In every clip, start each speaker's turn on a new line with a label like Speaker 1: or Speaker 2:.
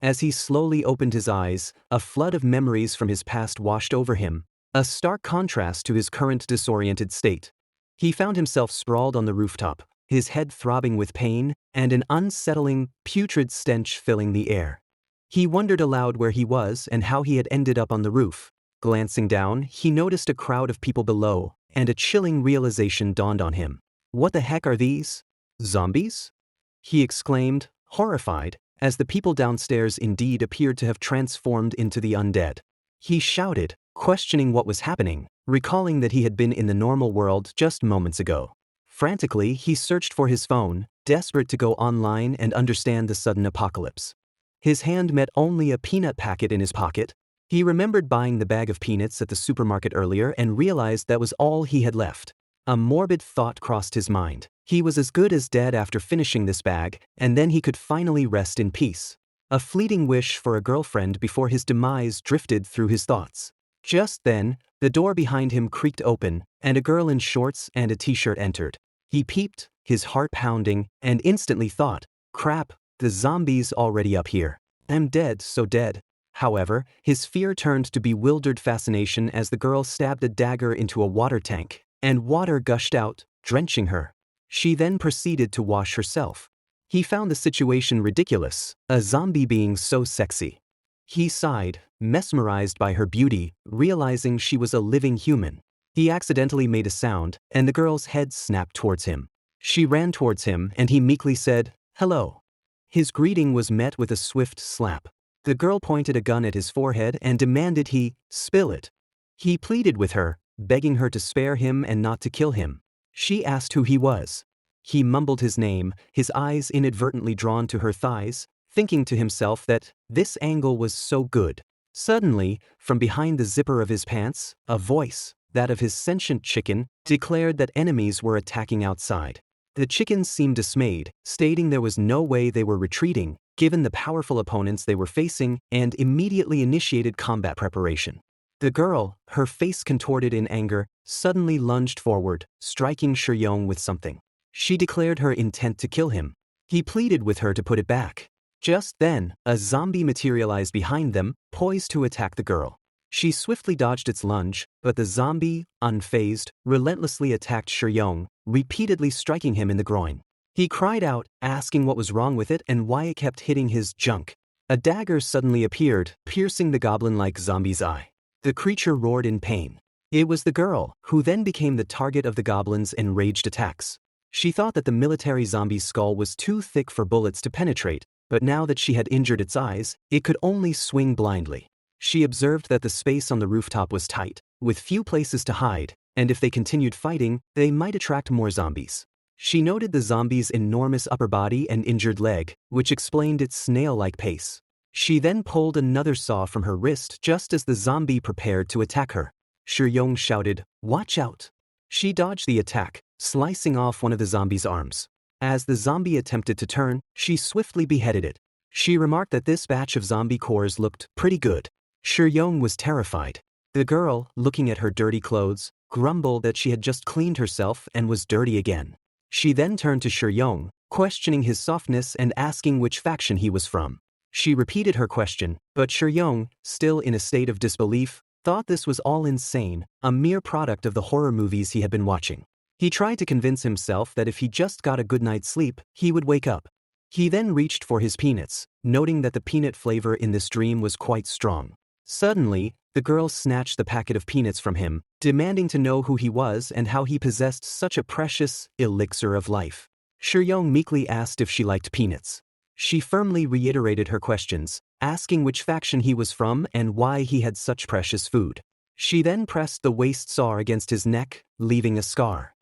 Speaker 1: As he slowly opened his eyes, a flood of memories from his past washed over him, a stark contrast to his current disoriented state. He found himself sprawled on the rooftop, his head throbbing with pain, and an unsettling, putrid stench filling the air. He wondered aloud where he was and how he had ended up on the roof. Glancing down, he noticed a crowd of people below, and a chilling realization dawned on him. What the heck are these? Zombies? He exclaimed, horrified, as the people downstairs indeed appeared to have transformed into the undead. He shouted, questioning what was happening, recalling that he had been in the normal world just moments ago. Frantically, he searched for his phone, desperate to go online and understand the sudden apocalypse. His hand met only a peanut packet in his pocket. He remembered buying the bag of peanuts at the supermarket earlier and realized that was all he had left. A morbid thought crossed his mind. He was as good as dead after finishing this bag, and then he could finally rest in peace. A fleeting wish for a girlfriend before his demise drifted through his thoughts. Just then, the door behind him creaked open, and a girl in shorts and a t-shirt entered. He peeped, his heart pounding, and instantly thought, crap, the zombie's already up here. I'm dead, so dead. However, his fear turned to bewildered fascination as the girl stabbed a dagger into a water tank, and water gushed out, drenching her. She then proceeded to wash herself. He found the situation ridiculous, a zombie being so sexy. He sighed, mesmerized by her beauty, realizing she was a living human. He accidentally made a sound, and the girl's head snapped towards him. She ran towards him, and he meekly said, "Hello." His greeting was met with a swift slap. The girl pointed a gun at his forehead and demanded he spill it. He pleaded with her, begging her to spare him and not to kill him. She asked who he was. He mumbled his name, his eyes inadvertently drawn to her thighs, thinking to himself that this angle was so good. Suddenly, from behind the zipper of his pants, a voice, that of his sentient chicken, declared that enemies were attacking outside. The chickens seemed dismayed, stating there was no way they were retreating, given the powerful opponents they were facing, and immediately initiated combat preparation. The girl, her face contorted in anger, suddenly lunged forward, striking Shuyong with something. She declared her intent to kill him. He pleaded with her to put it back. Just then, a zombie materialized behind them, poised to attack the girl. She swiftly dodged its lunge, but the zombie, unfazed, relentlessly attacked Shuyong, repeatedly striking him in the groin. He cried out, asking what was wrong with it and why it kept hitting his junk. A dagger suddenly appeared, piercing the goblin-like zombie's eye. The creature roared in pain. It was the girl, who then became the target of the goblin's enraged attacks. She thought that the military zombie's skull was too thick for bullets to penetrate, but now that she had injured its eyes, it could only swing blindly. She observed that the space on the rooftop was tight, with few places to hide, and if they continued fighting, they might attract more zombies. She noted the zombie's enormous upper body and injured leg, which explained its snail-like pace. She then pulled another saw from her wrist just as the zombie prepared to attack her. Shuyong shouted, "Watch out!" She dodged the attack, slicing off one of the zombie's arms. As the zombie attempted to turn, she swiftly beheaded it. She remarked that this batch of zombie cores looked pretty good. Shuyong was terrified. The girl, looking at her dirty clothes, grumbled that she had just cleaned herself and was dirty again. She then turned to Shuyong, questioning his softness and asking which faction he was from. She repeated her question, but Shuyong, still in a state of disbelief, thought this was all insane, a mere product of the horror movies he had been watching. He tried to convince himself that if he just got a good night's sleep, he would wake up. He then reached for his peanuts, noting that the peanut flavor in this dream was quite strong. Suddenly, the girl snatched the packet of peanuts from him, demanding to know who he was and how he possessed such a precious elixir of life. Shuyong meekly asked if she liked peanuts. She firmly reiterated her questions, asking which faction he was from and why he had such precious food. She then pressed the waist saw against his neck, leaving a scar.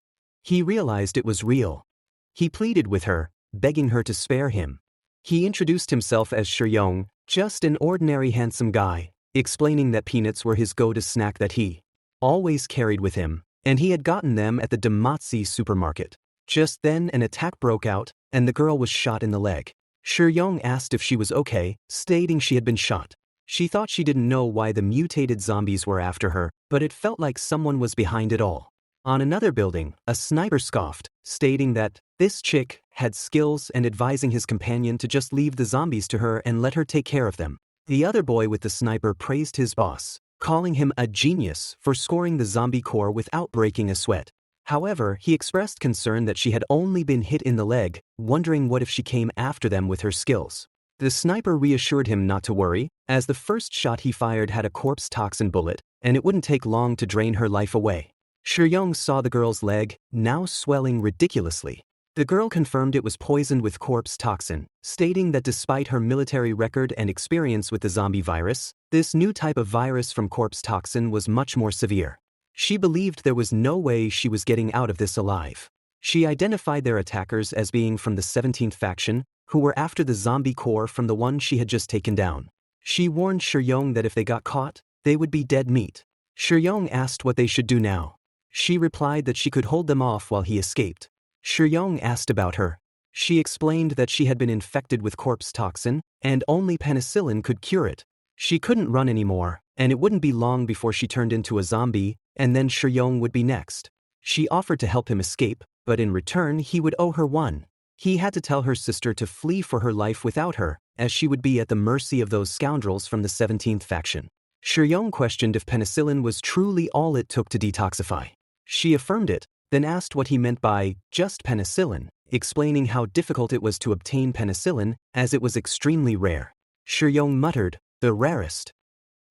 Speaker 1: He realized it was real. He pleaded with her, begging her to spare him. He introduced himself as Shuyong, just an ordinary handsome guy, explaining that peanuts were his go-to snack that he always carried with him, and he had gotten them at the Damatsi supermarket. Just then an attack broke out, and the girl was shot in the leg. Shuyong asked if she was okay, stating she had been shot. She thought she didn't know why the mutated zombies were after her, but it felt like someone was behind it all. On another building, a sniper scoffed, stating that this chick had skills and advising his companion to just leave the zombies to her and let her take care of them. The other boy with the sniper praised his boss, calling him a genius for scoring the zombie core without breaking a sweat. However, he expressed concern that she had only been hit in the leg, wondering what if she came after them with her skills. The sniper reassured him not to worry, as the first shot he fired had a corpse toxin bullet, and it wouldn't take long to drain her life away. Shuyong saw the girl's leg, now swelling ridiculously. The girl confirmed it was poisoned with corpse toxin, stating that despite her military record and experience with the zombie virus, this new type of virus from corpse toxin was much more severe. She believed there was no way she was getting out of this alive. She identified their attackers as being from the 17th faction, who were after the zombie core from the one she had just taken down. She warned Shuyong that if they got caught, they would be dead meat. Shuyong asked what they should do now. She replied that she could hold them off while he escaped. Shuyong asked about her. She explained that she had been infected with corpse toxin, and only penicillin could cure it. She couldn't run anymore, and it wouldn't be long before she turned into a zombie, and then Shuyong would be next. She offered to help him escape, but in return he would owe her one. He had to tell her sister to flee for her life without her, as she would be at the mercy of those scoundrels from the 17th faction. Shuyong questioned if penicillin was truly all it took to detoxify. She affirmed it, then asked what he meant by just penicillin, explaining how difficult it was to obtain penicillin as it was extremely rare. Shuyong muttered, "The rarest."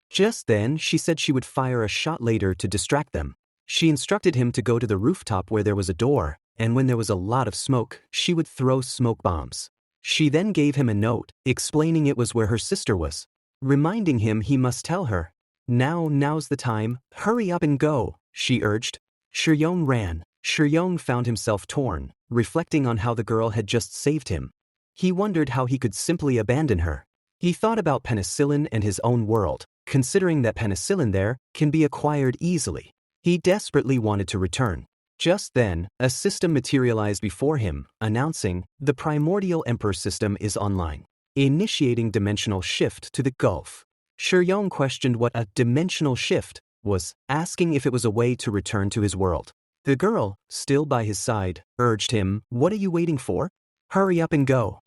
Speaker 1: Just then, she said she would fire a shot later to distract them. She instructed him to go to the rooftop where there was a door, and when there was a lot of smoke, she would throw smoke bombs. She then gave him a note, explaining it was where her sister was, reminding him he must tell her. Now's the time, hurry up and go, she urged. Shuyong ran. Shuyong found himself torn, reflecting on how the girl had just saved him. He wondered how he could simply abandon her. He thought about penicillin and his own world, considering that penicillin there can be acquired easily. He desperately wanted to return. Just then, a system materialized before him, announcing, "The primordial emperor system is online, initiating dimensional shift to the Gulf." Shuyong questioned what a dimensional shift was, asking if it was a way to return to his world. The girl, still by his side, urged him, "What are you waiting for? Hurry up and go."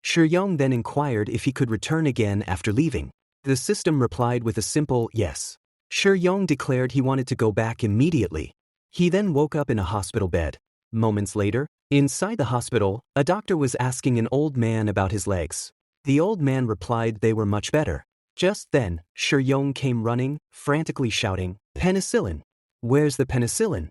Speaker 1: Shuyong then inquired if he could return again after leaving. The system replied with a simple yes. Shuyong declared he wanted to go back immediately. He then woke up in a hospital bed. Moments later, inside the hospital, a doctor was asking an old man about his legs. The old man replied they were much better. Just then, Shuyong came running, frantically shouting, "Penicillin! Where's the penicillin?"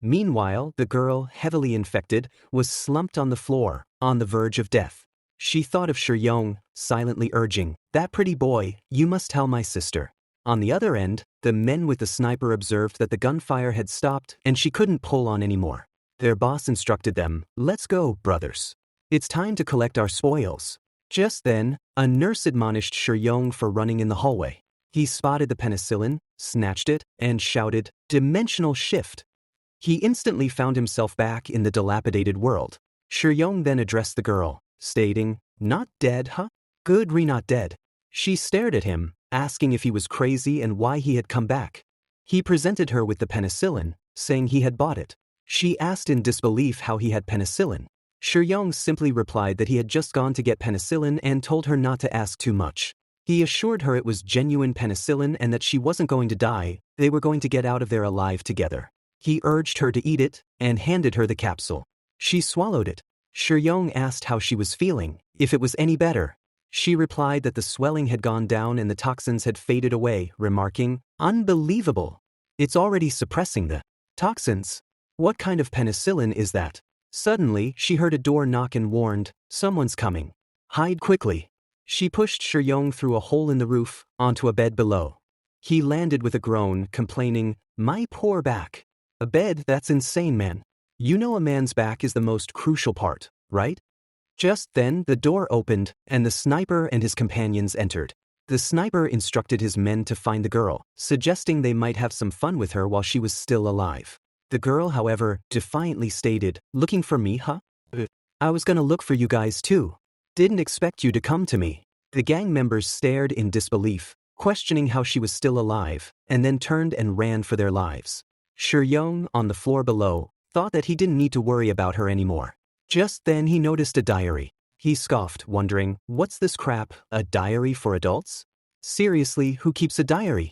Speaker 1: Meanwhile, the girl, heavily infected, was slumped on the floor, on the verge of death. She thought of Shuyong, silently urging, "That pretty boy, you must tell my sister." On the other end, the men with the sniper observed that the gunfire had stopped and she couldn't pull on anymore. Their boss instructed them, "Let's go, brothers. It's time to collect our spoils." Just then, a nurse admonished Shuyong for running in the hallway. He spotted the penicillin, snatched it, and shouted, "Dimensional shift." He instantly found himself back in the dilapidated world. Shuyong then addressed the girl, stating, "Not dead, huh? Good, not dead." She stared at him, asking if he was crazy and why he had come back. He presented her with the penicillin, saying he had bought it. She asked in disbelief how he had penicillin. Shuyong simply replied that he had just gone to get penicillin and told her not to ask too much. He assured her it was genuine penicillin and that she wasn't going to die, they were going to get out of there alive together. He urged her to eat it and handed her the capsule. She swallowed it. Shuyong asked how she was feeling, if it was any better. She replied that the swelling had gone down and the toxins had faded away, remarking, "Unbelievable. It's already suppressing the toxins. What kind of penicillin is that?" Suddenly, she heard a door knock and warned, "Someone's coming. Hide quickly." She pushed Shuyong through a hole in the roof, onto a bed below. He landed with a groan, complaining, "My poor back." "A bed? That's insane, man. You know a man's back is the most crucial part, right?" Just then, the door opened, and the sniper and his companions entered. The sniper instructed his men to find the girl, suggesting they might have some fun with her while she was still alive. The girl, however, defiantly stated, "Looking for me, huh? I was gonna look for you guys too. Didn't expect you to come to me." The gang members stared in disbelief, questioning how she was still alive, and then turned and ran for their lives. Shuyong, on the floor below, thought that he didn't need to worry about her anymore. Just then he noticed a diary. He scoffed, wondering, what's this crap, a diary for adults? Seriously, who keeps a diary?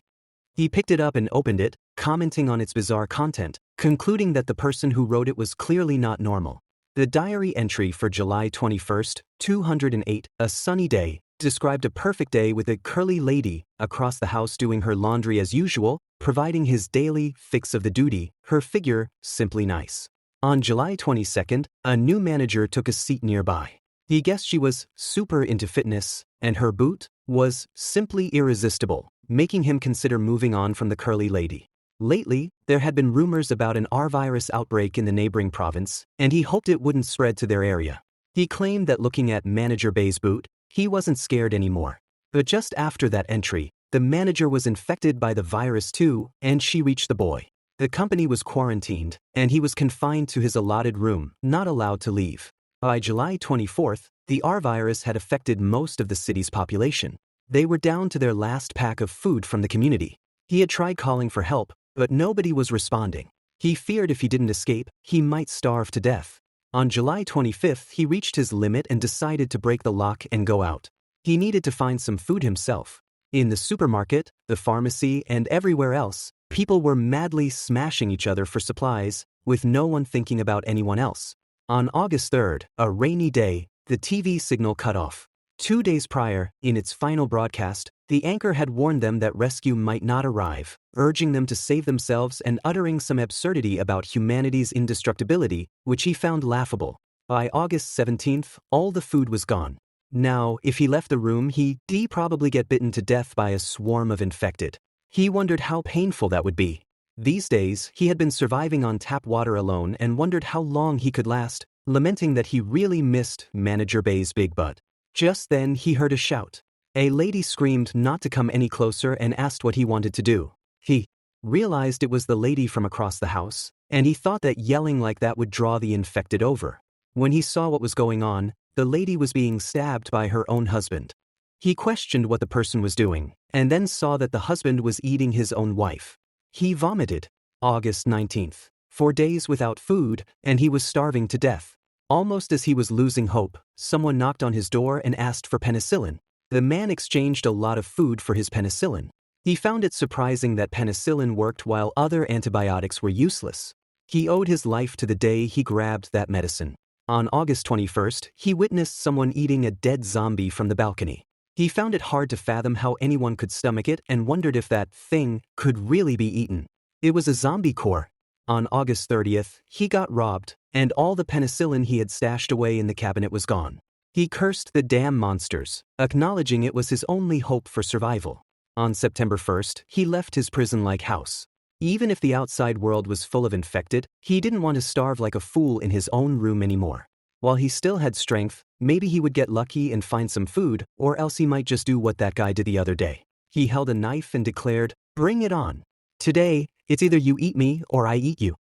Speaker 1: He picked it up and opened it, commenting on its bizarre content, concluding that the person who wrote it was clearly not normal. The diary entry for July 21st, 208, a sunny day, described a perfect day with a curly lady across the house doing her laundry as usual, providing his daily fix of the duty, her figure simply nice. On July 22nd, a new manager took a seat nearby. He guessed she was super into fitness, and her boot was simply irresistible, making him consider moving on from the curly lady. Lately, there had been rumors about an R virus outbreak in the neighboring province, and he hoped it wouldn't spread to their area. He claimed that looking at Manager Bay's boot, he wasn't scared anymore. But just after that entry, the manager was infected by the virus too, and she reached the boy. The company was quarantined, and he was confined to his allotted room, not allowed to leave. By July 24th, the R virus had affected most of the city's population. They were down to their last pack of food from the community. He had tried calling for help, but nobody was responding. He feared if he didn't escape, he might starve to death. On July 25th, he reached his limit and decided to break the lock and go out. He needed to find some food himself. In the supermarket, the pharmacy, and everywhere else, people were madly smashing each other for supplies, with no one thinking about anyone else. On August 3rd, a rainy day, the TV signal cut off. 2 days prior, in its final broadcast, the anchor had warned them that rescue might not arrive, urging them to save themselves and uttering some absurdity about humanity's indestructibility, which he found laughable. By August 17th, all the food was gone. Now, if he left the room, he'd probably get bitten to death by a swarm of infected. He wondered how painful that would be. These days, he had been surviving on tap water alone and wondered how long he could last, lamenting that he really missed Manager Bay's big butt. Just then, he heard a shout. A lady screamed not to come any closer and asked what he wanted to do. He realized it was the lady from across the house, and he thought that yelling like that would draw the infected over. When he saw what was going on, the lady was being stabbed by her own husband. He questioned what the person was doing, and then saw that the husband was eating his own wife. He vomited. August 19th. 4 days without food, and he was starving to death. Almost as he was losing hope, someone knocked on his door and asked for penicillin. The man exchanged a lot of food for his penicillin. He found it surprising that penicillin worked while other antibiotics were useless. He owed his life to the day he grabbed that medicine. On August 21st, he witnessed someone eating a dead zombie from the balcony. He found it hard to fathom how anyone could stomach it and wondered if that thing could really be eaten. It was a zombie core. On August 30th, he got robbed, and all the penicillin he had stashed away in the cabinet was gone. He cursed the damn monsters, acknowledging it was his only hope for survival. On September 1st, he left his prison-like house. Even if the outside world was full of infected, he didn't want to starve like a fool in his own room anymore. While he still had strength, maybe he would get lucky and find some food, or else he might just do what that guy did the other day. He held a knife and declared, "Bring it on. Today, it's either you eat me or I eat you."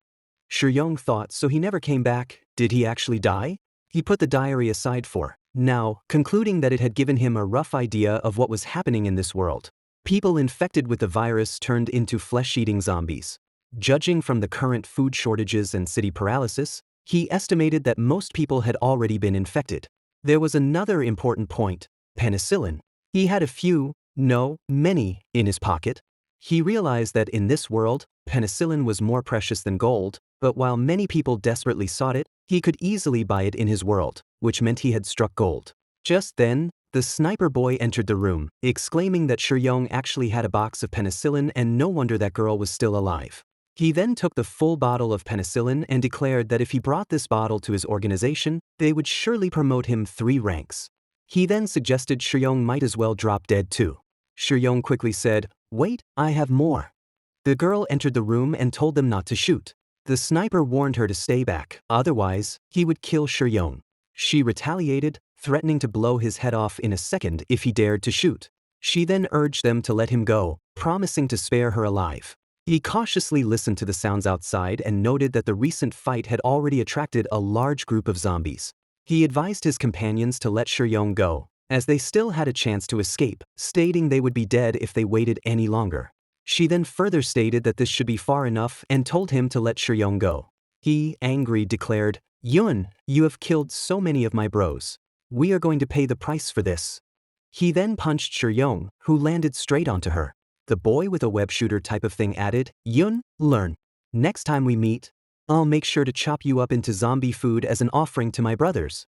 Speaker 1: Shuyong thought, so he never came back. Did he actually die? He put the diary aside for now, concluding that it had given him a rough idea of what was happening in this world. People infected with the virus turned into flesh-eating zombies. Judging from the current food shortages and city paralysis, he estimated that most people had already been infected. There was another important point: penicillin. He had a few, no, many, in his pocket. He realized that in this world, penicillin was more precious than gold, but while many people desperately sought it, he could easily buy it in his world, which meant he had struck gold. Just then, the sniper boy entered the room, exclaiming that Shuyong actually had a box of penicillin and no wonder that girl was still alive. He then took the full bottle of penicillin and declared that if he brought this bottle to his organization, they would surely promote him 3 ranks. He then suggested Shuyong might as well drop dead too. Shuyong quickly said, "Wait, I have more." The girl entered the room and told them not to shoot. The sniper warned her to stay back, otherwise, he would kill Shuyong. She retaliated, threatening to blow his head off in a second if he dared to shoot. She then urged them to let him go, promising to spare her alive. He cautiously listened to the sounds outside and noted that the recent fight had already attracted a large group of zombies. He advised his companions to let Shuyong go, as they still had a chance to escape, stating they would be dead if they waited any longer. She then further stated that this should be far enough and told him to let Shuyong go. He, angry, declared, Yun, you have killed so many of my bros. We are going to pay the price for this. He then punched Shuyong, who landed straight onto her. The boy with a web shooter type of thing added, Yun, learn. Next time we meet, I'll make sure to chop you up into zombie food as an offering to my brothers.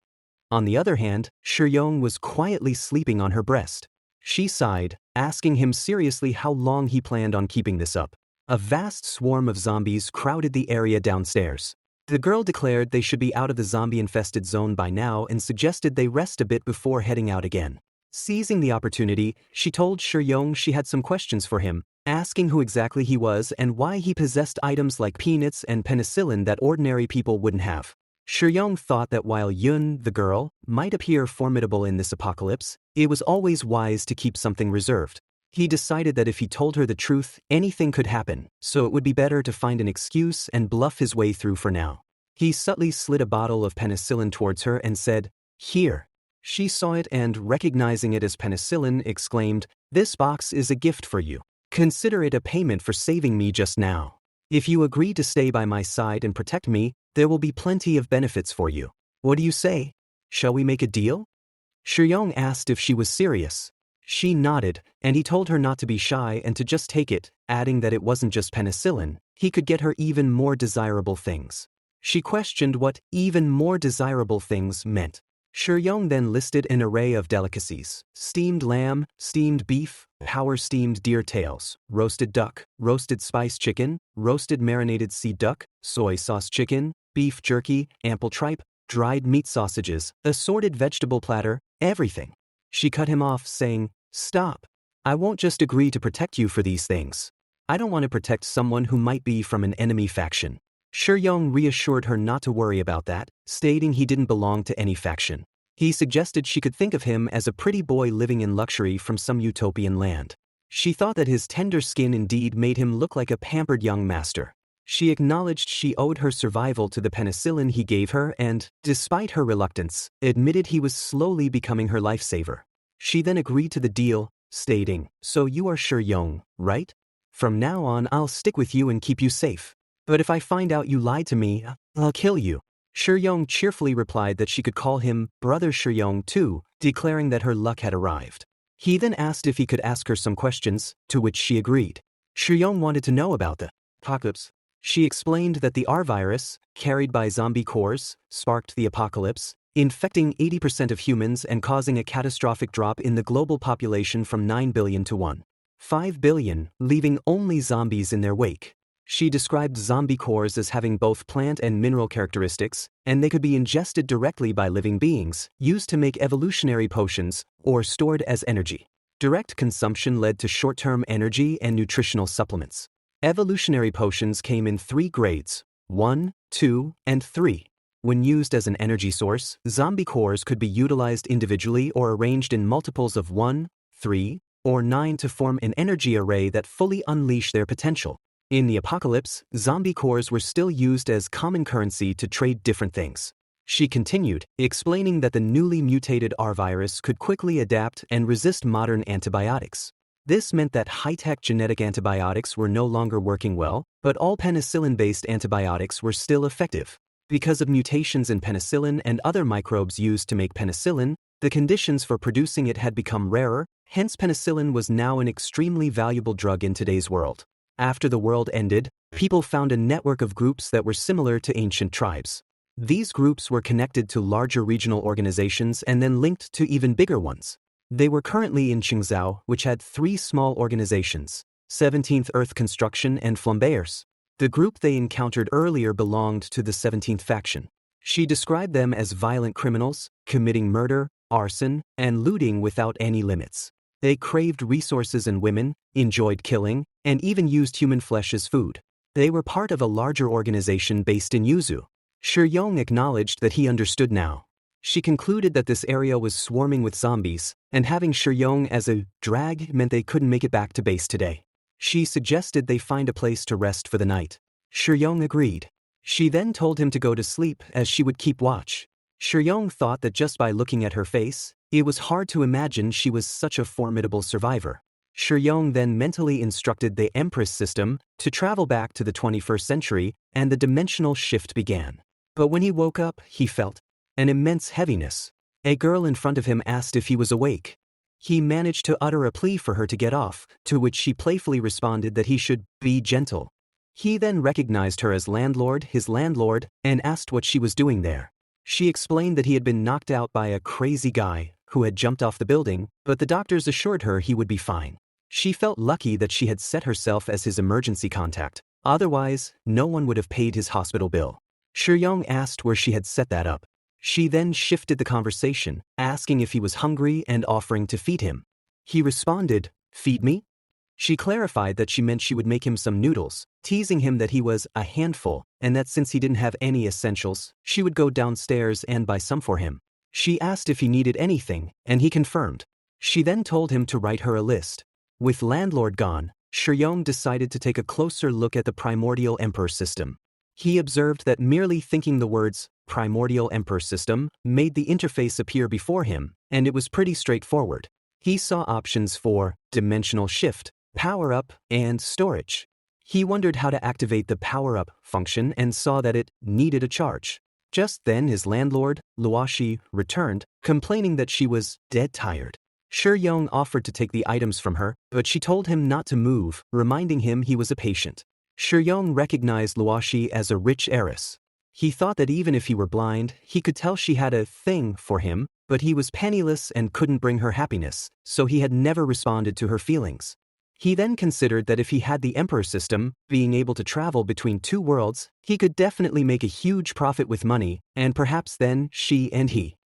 Speaker 1: On the other hand, Shuyong was quietly sleeping on her breast. She sighed, asking him seriously how long he planned on keeping this up. A vast swarm of zombies crowded the area downstairs. The girl declared they should be out of the zombie-infested zone by now and suggested they rest a bit before heading out again. Seizing the opportunity, she told Shuyong she had some questions for him, asking who exactly he was and why he possessed items like peanuts and penicillin that ordinary people wouldn't have. Shuyong thought that while Yun, the girl, might appear formidable in this apocalypse, it was always wise to keep something reserved. He decided that if he told her the truth, anything could happen, so it would be better to find an excuse and bluff his way through for now. He subtly slid a bottle of penicillin towards her and said, "Here." She saw it and, recognizing it as penicillin, exclaimed, "This box is a gift for you. Consider it a payment for saving me just now. If you agree to stay by my side and protect me, there will be plenty of benefits for you. What do you say? Shall we make a deal?" Shuyong asked if she was serious. She nodded, and he told her not to be shy and to just take it, adding that it wasn't just penicillin, he could get her even more desirable things. She questioned what even more desirable things meant. Shuyong then listed an array of delicacies: steamed lamb, steamed beef, power-steamed deer tails, roasted duck, roasted spice chicken, roasted marinated sea duck, soy sauce chicken, beef jerky, ample tripe, dried meat sausages, assorted vegetable platter, everything. She cut him off, saying, "Stop. I won't just agree to protect you for these things. I don't want to protect someone who might be from an enemy faction." Shuyong reassured her not to worry about that, stating he didn't belong to any faction. He suggested she could think of him as a pretty boy living in luxury from some utopian land. She thought that his tender skin indeed made him look like a pampered young master. She acknowledged she owed her survival to the penicillin he gave her and, despite her reluctance, admitted he was slowly becoming her lifesaver. She then agreed to the deal, stating, "So you are Shuyong, right? From now on I'll stick with you and keep you safe. But if I find out you lied to me, I'll kill you." Shuyong cheerfully replied that she could call him Brother Shuyong too, declaring that her luck had arrived. He then asked if he could ask her some questions, to which she agreed. Shuyong wanted to know about the apocalypse. She explained that the R virus, carried by zombie cores, sparked the apocalypse, infecting 80% of humans and causing a catastrophic drop in the global population from 9 billion to 1.5 billion, leaving only zombies in their wake. She described zombie cores as having both plant and mineral characteristics, and they could be ingested directly by living beings, used to make evolutionary potions, or stored as energy. Direct consumption led to short-term energy and nutritional supplements. Evolutionary potions came in 3 grades, 1, 2, and 3. When used as an energy source, zombie cores could be utilized individually or arranged in multiples of 1, 3, or 9 to form an energy array that fully unleash their potential. In the apocalypse, zombie cores were still used as common currency to trade different things. She continued, explaining that the newly mutated R virus could quickly adapt and resist modern antibiotics. This meant that high-tech genetic antibiotics were no longer working well, but all penicillin-based antibiotics were still effective. Because of mutations in penicillin and other microbes used to make penicillin, the conditions for producing it had become rarer, hence penicillin was now an extremely valuable drug in today's world. After the world ended, people found a network of groups that were similar to ancient tribes. These groups were connected to larger regional organizations and then linked to even bigger ones. They were currently in Qingzhou, which had 3 small organizations, 17th Earth Construction and Flambeers. The group they encountered earlier belonged to the 17th faction. She described them as violent criminals, committing murder, arson, and looting without any limits. They craved resources and women, enjoyed killing, and even used human flesh as food. They were part of a larger organization based in Yuzu. Shuyong acknowledged that he understood now. She concluded that this area was swarming with zombies, and having Shuyong as a drag meant they couldn't make it back to base today. She suggested they find a place to rest for the night. Shuyong agreed. She then told him to go to sleep as she would keep watch. Shuyong thought that just by looking at her face, it was hard to imagine she was such a formidable survivor. Shuyong then mentally instructed the Empress system to travel back to the 21st century, and the dimensional shift began. But when he woke up, he felt an immense heaviness. A girl in front of him asked if he was awake. He managed to utter a plea for her to get off, to which she playfully responded that he should be gentle. He then recognized her as his landlord, and asked what she was doing there. She explained that he had been knocked out by a crazy guy who had jumped off the building, but the doctors assured her he would be fine. She felt lucky that she had set herself as his emergency contact. Otherwise, no one would have paid his hospital bill. Shuyong asked where she had set that up. She then shifted the conversation, asking if he was hungry and offering to feed him. He responded, "Feed me?" She clarified that she meant she would make him some noodles, teasing him that he was a handful, and that since he didn't have any essentials, she would go downstairs and buy some for him. She asked if he needed anything, and he confirmed. She then told him to write her a list. With landlord gone, Shuyong decided to take a closer look at the primordial emperor system. He observed that merely thinking the words primordial emperor system made the interface appear before him, and it was pretty straightforward. He saw options for dimensional shift, power-up, and storage. He wondered how to activate the power-up function and saw that it needed a charge. Just then his landlord, Luoshi, returned, complaining that she was dead tired. Shuyong offered to take the items from her, but she told him not to move, reminding him he was a patient. Shuyong recognized Luoshi as a rich heiress. He thought that even if he were blind, he could tell she had a thing for him, but he was penniless and couldn't bring her happiness, so he had never responded to her feelings. He then considered that if he had the emperor system, being able to travel between two worlds, he could definitely make a huge profit with money, and perhaps then she and he.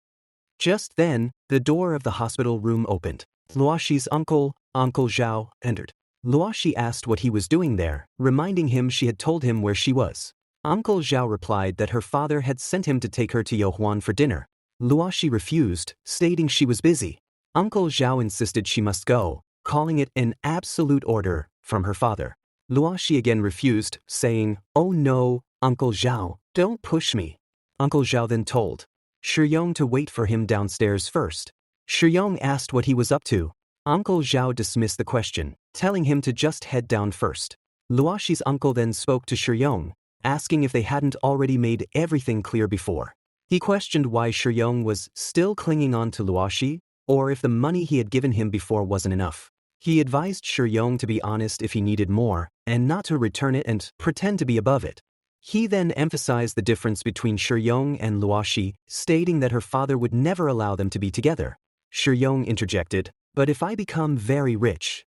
Speaker 1: Just then, the door of the hospital room opened. Luoshi's uncle, Uncle Zhao, entered. Luoshi asked what he was doing there, reminding him she had told him where she was. Uncle Zhao replied that her father had sent him to take her to Yohuan for dinner. Luoshi refused, stating she was busy. Uncle Zhao insisted she must go, calling it an absolute order from her father. Luoshi again refused, saying, "Oh no, Uncle Zhao, don't push me." Uncle Zhao then told Shuyong to wait for him downstairs first. Shuyong asked what he was up to. Uncle Zhao dismissed the question, telling him to just head down first. Luoshi's uncle then spoke to Shuyong, asking if they hadn't already made everything clear before. He questioned why Shuyong was still clinging on to Luoshi, or if the money he had given him before wasn't enough. He advised Shuyong to be honest if he needed more, and not to return it and pretend to be above it. He then emphasized the difference between Shuyong and Luoshi, stating that her father would never allow them to be together. Shuyong interjected, "But if I become very rich?"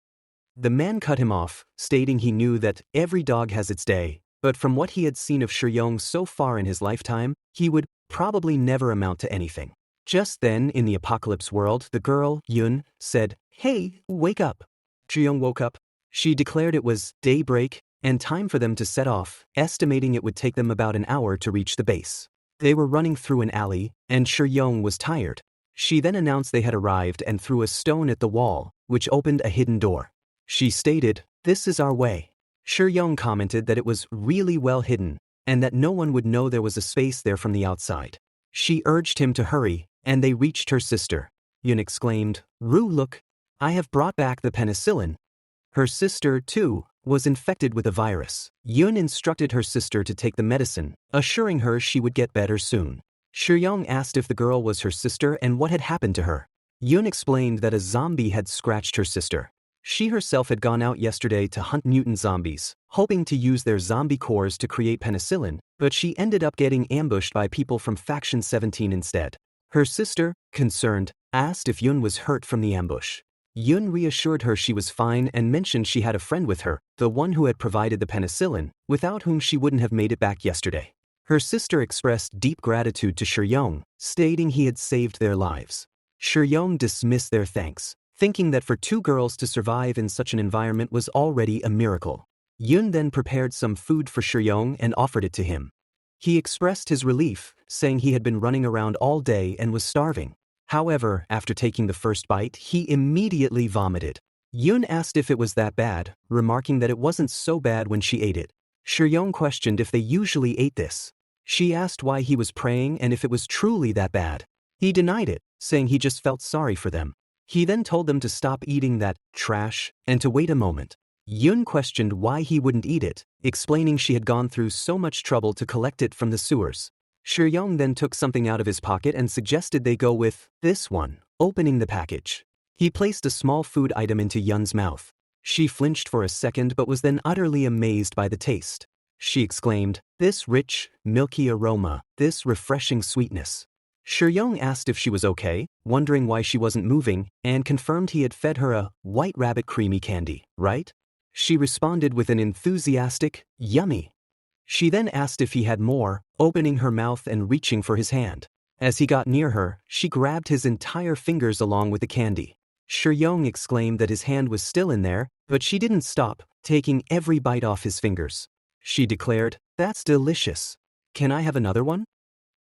Speaker 1: The man cut him off, stating he knew that every dog has its day, but from what he had seen of Shuyong so far in his lifetime, he would probably never amount to anything. Just then, in the apocalypse world, the girl, Yun, said, "Hey, wake up." Shuyong woke up. She declared it was daybreak and time for them to set off, estimating it would take them about an hour to reach the base. They were running through an alley, and Shuyong was tired. She then announced they had arrived and threw a stone at the wall, which opened a hidden door. She stated, "This is our way." Shuyong commented that it was really well hidden, and that no one would know there was a space there from the outside. She urged him to hurry, and they reached her sister. Yun exclaimed, "Ru, look, I have brought back the penicillin." Her sister, too, was infected with a virus. Yun instructed her sister to take the medicine, assuring her she would get better soon. Shuyong asked if the girl was her sister and what had happened to her. Yun explained that a zombie had scratched her sister. She herself had gone out yesterday to hunt mutant zombies, hoping to use their zombie cores to create penicillin, but she ended up getting ambushed by people from Faction 17 instead. Her sister, concerned, asked if Yun was hurt from the ambush. Yun reassured her she was fine and mentioned she had a friend with her, the one who had provided the penicillin, without whom she wouldn't have made it back yesterday. Her sister expressed deep gratitude to Shuyong, stating he had saved their lives. Shuyong dismissed their thanks, thinking that for two girls to survive in such an environment was already a miracle. Yun then prepared some food for Shuyong and offered it to him. He expressed his relief, saying he had been running around all day and was starving. However, after taking the first bite, he immediately vomited. Yun asked if it was that bad, remarking that it wasn't so bad when she ate it. Shuyong questioned if they usually ate this. She asked why he was praying and if it was truly that bad. He denied it, saying he just felt sorry for them. He then told them to stop eating that trash and to wait a moment. Yun questioned why he wouldn't eat it, explaining she had gone through so much trouble to collect it from the sewers. Yong then took something out of his pocket and suggested they go with this one, opening the package. He placed a small food item into Yun's mouth. She flinched for a second but was then utterly amazed by the taste. She exclaimed, "This rich, milky aroma, this refreshing sweetness." Yong asked if she was okay, wondering why she wasn't moving, and confirmed he had fed her a white rabbit creamy candy, right? She responded with an enthusiastic, "Yummy." She then asked if he had more, opening her mouth and reaching for his hand. As he got near her, she grabbed his entire fingers along with the candy. Yong exclaimed that his hand was still in there, but she didn't stop, taking every bite off his fingers. She declared, "That's delicious. Can I have another one?"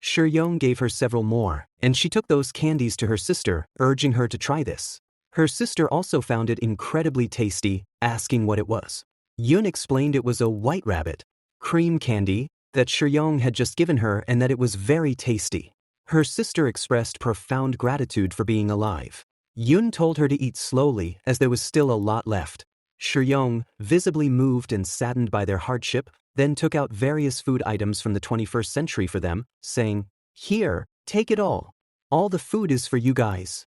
Speaker 1: Yong gave her several more, and she took those candies to her sister, urging her to try this. Her sister also found it incredibly tasty, asking what it was. Yun explained it was a white rabbit cream candy that Yong had just given her and that it was very tasty. Her sister expressed profound gratitude for being alive. Yun told her to eat slowly as there was still a lot left. Yong, visibly moved and saddened by their hardship, then took out various food items from the 21st century for them, saying, "Here, take it all. All the food is for you guys."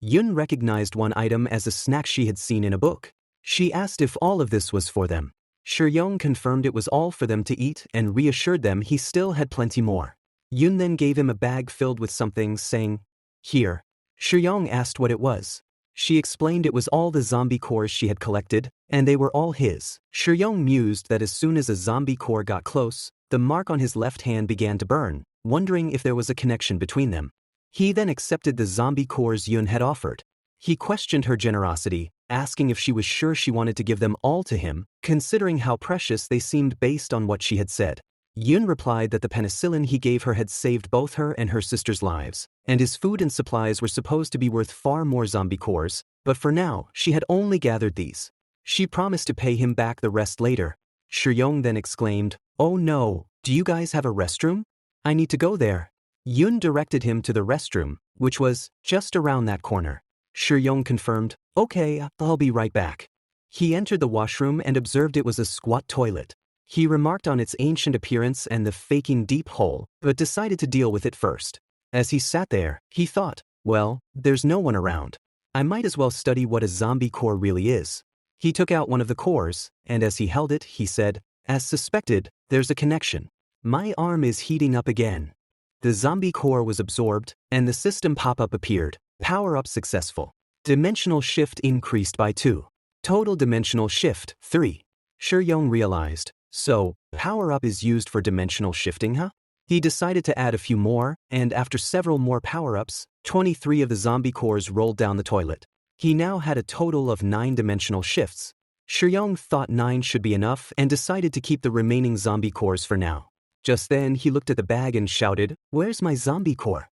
Speaker 1: Yun recognized one item as a snack she had seen in a book. She asked if all of this was for them. Yong confirmed it was all for them to eat and reassured them he still had plenty more. Yun then gave him a bag filled with something, saying, "Here." Yong asked what it was. She explained it was all the zombie cores she had collected, and they were all his. Yong mused that as soon as a zombie core got close, the mark on his left hand began to burn, wondering if there was a connection between them. He then accepted the zombie cores Yun had offered. He questioned her generosity, asking if she was sure she wanted to give them all to him, considering how precious they seemed based on what she had said. Yun replied that the penicillin he gave her had saved both her and her sister's lives, and his food and supplies were supposed to be worth far more zombie cores, but for now, she had only gathered these. She promised to pay him back the rest later. Yong then exclaimed, "Oh no, do you guys have a restroom? I need to go there." Yun directed him to the restroom, which was just around that corner. Yong confirmed, "Okay, I'll be right back." He entered the washroom and observed it was a squat toilet. He remarked on its ancient appearance and the faking deep hole, but decided to deal with it first. As he sat there, he thought, well, there's no one around. I might as well study what a zombie core really is. He took out one of the cores, and as he held it, he said, "As suspected, there's a connection. My arm is heating up again." The zombie core was absorbed, and the system pop-up appeared. Power-up successful. Dimensional shift increased by 2. Total dimensional shift, 3. Yong realized. So, power-up is used for dimensional shifting, huh? He decided to add a few more, and after several more power-ups, 23 of the zombie cores rolled down the toilet. He now had a total of 9 dimensional shifts. Yong thought 9 should be enough and decided to keep the remaining zombie cores for now. Just then, he looked at the bag and shouted, "Where's my zombie core?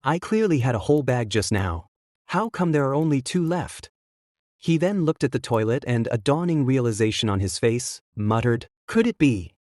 Speaker 1: I clearly had a whole bag just now. How come there are only 2 left?" He then looked at the toilet and, a dawning realization on his face, muttered, "Could it be?"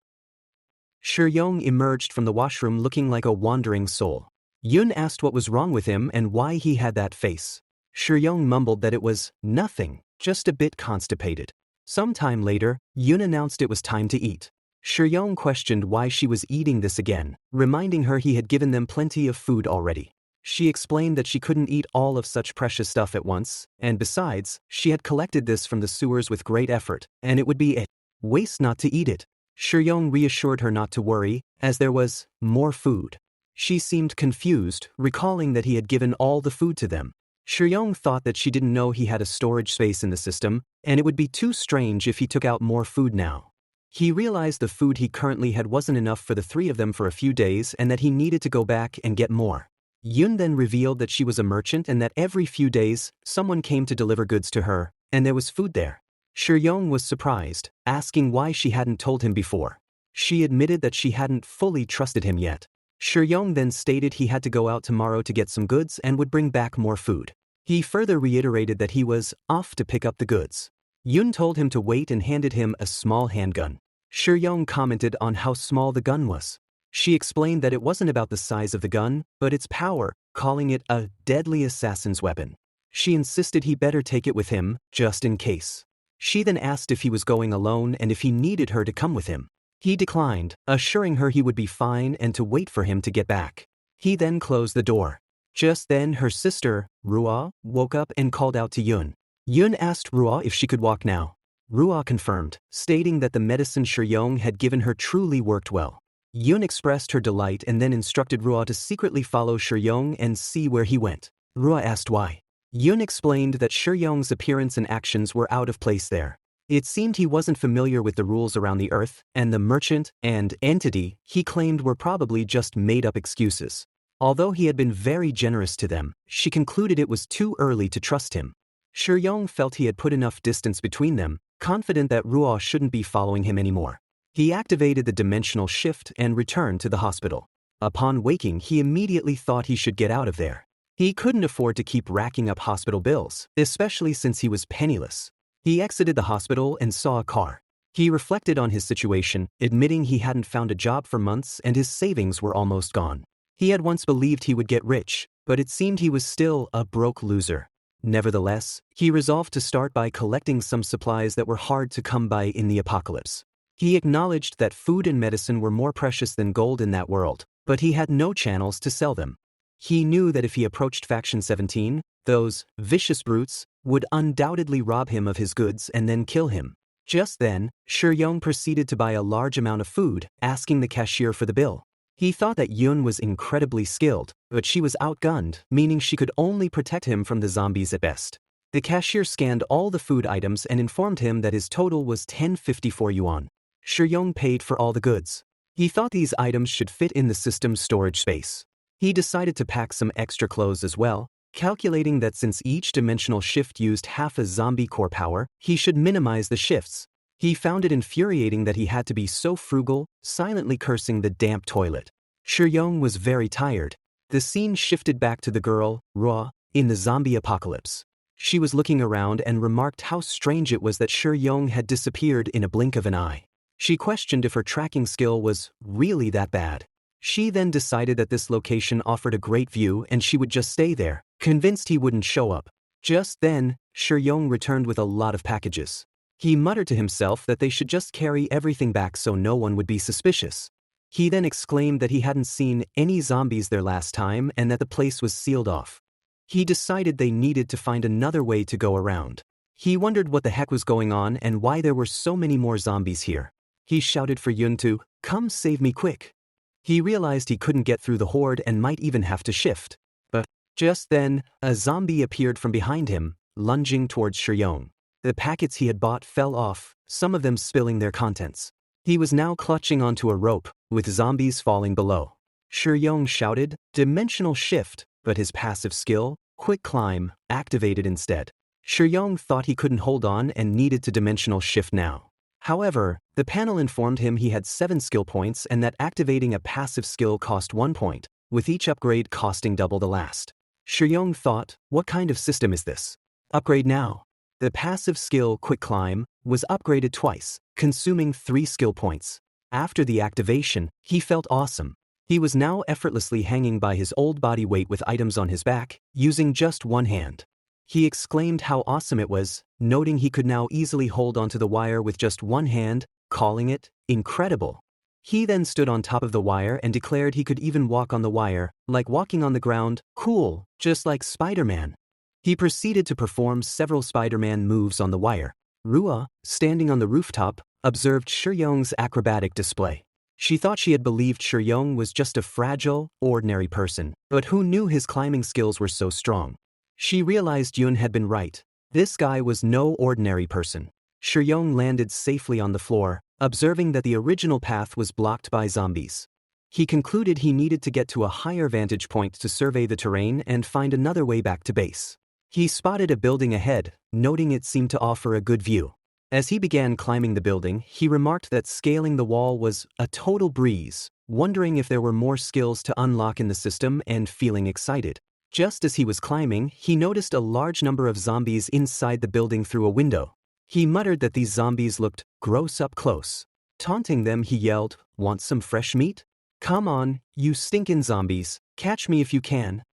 Speaker 1: Yong emerged from the washroom looking like a wandering soul. Yun asked what was wrong with him and why he had that face. Yong mumbled that it was nothing, just a bit constipated. Some time later, Yun announced it was time to eat. Yong questioned why she was eating this again, reminding her he had given them plenty of food already. She explained that she couldn't eat all of such precious stuff at once, and besides, she had collected this from the sewers with great effort, and it would be a waste not to eat it. Yong reassured her not to worry, as there was more food. She seemed confused, recalling that he had given all the food to them. Yong thought that she didn't know he had a storage space in the system, and it would be too strange if he took out more food now. He realized the food he currently had wasn't enough for the 3 of them for a few days and that he needed to go back and get more. Yun then revealed that she was a merchant and that every few days, someone came to deliver goods to her, and there was food there. Yong was surprised, asking why she hadn't told him before. She admitted that she hadn't fully trusted him yet. Yong then stated he had to go out tomorrow to get some goods and would bring back more food. He further reiterated that he was off to pick up the goods. Yun told him to wait and handed him a small handgun. Yong commented on how small the gun was. She explained that it wasn't about the size of the gun, but its power, calling it a deadly assassin's weapon. She insisted he better take it with him, just in case. She then asked if he was going alone and if he needed her to come with him. He declined, assuring her he would be fine and to wait for him to get back. He then closed the door. Just then her sister, Rua, woke up and called out to Yun. Yun asked Rua if she could walk now. Rua confirmed, stating that the medicine Shuyong had given her truly worked well. Yun expressed her delight and then instructed Rua to secretly follow Shuyong and see where he went. Rua asked why. Yun explained that Shuyong's appearance and actions were out of place there. It seemed he wasn't familiar with the rules around the earth, and the merchant and entity he claimed were probably just made-up excuses. Although he had been very generous to them, she concluded it was too early to trust him. Shuyong felt he had put enough distance between them, confident that Rua shouldn't be following him anymore. He activated the dimensional shift and returned to the hospital. Upon waking, he immediately thought he should get out of there. He couldn't afford to keep racking up hospital bills, especially since he was penniless. He exited the hospital and saw a car. He reflected on his situation, admitting he hadn't found a job for months and his savings were almost gone. He had once believed he would get rich, but it seemed he was still a broke loser. Nevertheless, he resolved to start by collecting some supplies that were hard to come by in the apocalypse. He acknowledged that food and medicine were more precious than gold in that world, but he had no channels to sell them. He knew that if he approached Faction 17, those vicious brutes would undoubtedly rob him of his goods and then kill him. Just then, Shuyong proceeded to buy a large amount of food, asking the cashier for the bill. He thought that Yun was incredibly skilled, but she was outgunned, meaning she could only protect him from the zombies at best. The cashier scanned all the food items and informed him that his total was 1054 yuan. Shuyong paid for all the goods. He thought these items should fit in the system's storage space. He decided to pack some extra clothes as well, calculating that since each dimensional shift used half a zombie core power, he should minimize the shifts. He found it infuriating that he had to be so frugal, silently cursing the damp toilet. Shuyong was very tired. The scene shifted back to the girl, Rua, in the zombie apocalypse. She was looking around and remarked how strange it was that Shuyong had disappeared in a blink of an eye. She questioned if her tracking skill was really that bad. She then decided that this location offered a great view and she would just stay there, convinced he wouldn't show up. Just then, Shuyong returned with a lot of packages. He muttered to himself that they should just carry everything back so no one would be suspicious. He then exclaimed that he hadn't seen any zombies there last time and that the place was sealed off. He decided they needed to find another way to go around. He wondered what the heck was going on and why there were so many more zombies here. He shouted for Yun to come save me quick. He realized he couldn't get through the horde and might even have to shift. But just then, a zombie appeared from behind him, lunging towards Shuyong. The packets he had bought fell off, some of them spilling their contents. He was now clutching onto a rope, with zombies falling below. Shuyong shouted, "Dimensional shift," but his passive skill, quick climb, activated instead. Shuyong thought he couldn't hold on and needed to dimensional shift now. However, the panel informed him he had 7 skill points and that activating a passive skill cost 1 point, with each upgrade costing double the last. Shuyong thought, what kind of system is this? Upgrade now. The passive skill Quick Climb was upgraded twice, consuming 3 skill points. After the activation, he felt awesome. He was now effortlessly hanging by his old body weight with items on his back, using just one hand. He exclaimed how awesome it was, noting he could now easily hold onto the wire with just one hand, calling it incredible. He then stood on top of the wire and declared he could even walk on the wire, like walking on the ground, cool, just like Spider-Man. He proceeded to perform several Spider-Man moves on the wire. Rua, standing on the rooftop, observed Shuyong's acrobatic display. She thought she had believed Shuyong was just a fragile, ordinary person, but who knew his climbing skills were so strong? She realized Yun had been right. This guy was no ordinary person. Shuyong landed safely on the floor, observing that the original path was blocked by zombies. He concluded he needed to get to a higher vantage point to survey the terrain and find another way back to base. He spotted a building ahead, noting it seemed to offer a good view. As he began climbing the building, he remarked that scaling the wall was a total breeze, wondering if there were more skills to unlock in the system and feeling excited. Just as he was climbing, he noticed a large number of zombies inside the building through a window. He muttered that these zombies looked gross up close. Taunting them, he yelled, "Want some fresh meat? Come on, you stinkin' zombies, catch me if you can."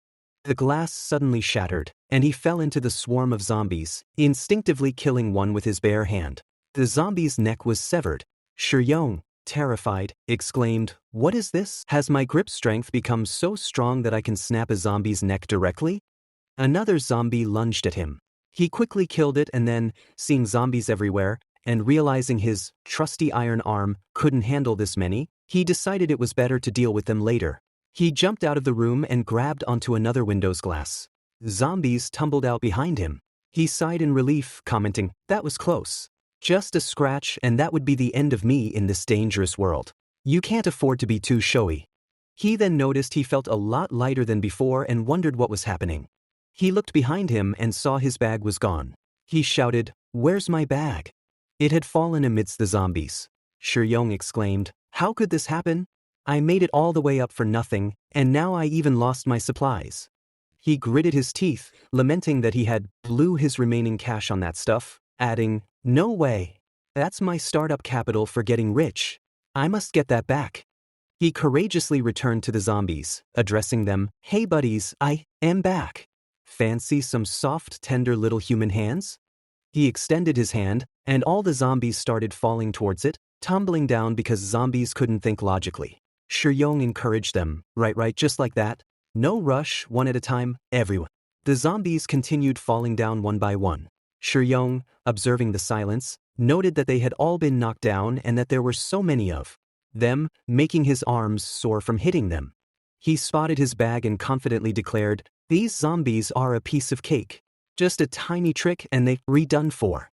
Speaker 1: The glass suddenly shattered, and he fell into the swarm of zombies, instinctively killing one with his bare hand. The zombie's neck was severed. "Shuyong, terrified, exclaimed, "What is this? Has my grip strength become so strong that I can snap a zombie's neck directly?" Another zombie lunged at him. He quickly killed it and then, seeing zombies everywhere, and realizing his trusty iron arm couldn't handle this many, he decided it was better to deal with them later. He jumped out of the room and grabbed onto another window's glass. Zombies tumbled out behind him. He sighed in relief, commenting, "That was close. Just a scratch and that would be the end of me in this dangerous world. You can't afford to be too showy." He then noticed he felt a lot lighter than before and wondered what was happening. He looked behind him and saw his bag was gone. He shouted, "Where's my bag?" It had fallen amidst the zombies. Shuyong exclaimed, "How could this happen? I made it all the way up for nothing, and now I even lost my supplies." He gritted his teeth, lamenting that he had blew his remaining cash on that stuff, adding, "No way. That's my startup capital for getting rich. I must get that back." He courageously returned to the zombies, addressing them, "Hey buddies, I am back. Fancy some soft, tender little human hands?" He extended his hand, and all the zombies started falling towards it, tumbling down because zombies couldn't think logically. Shuyong encouraged them, right, just like that. No rush, one at a time, everyone. The zombies continued falling down one by one. Shuyong, observing the silence, noted that they had all been knocked down and that there were so many of them, making his arms sore from hitting them. He spotted his bag and confidently declared, "These zombies are a piece of cake. Just a tiny trick and they're redone for."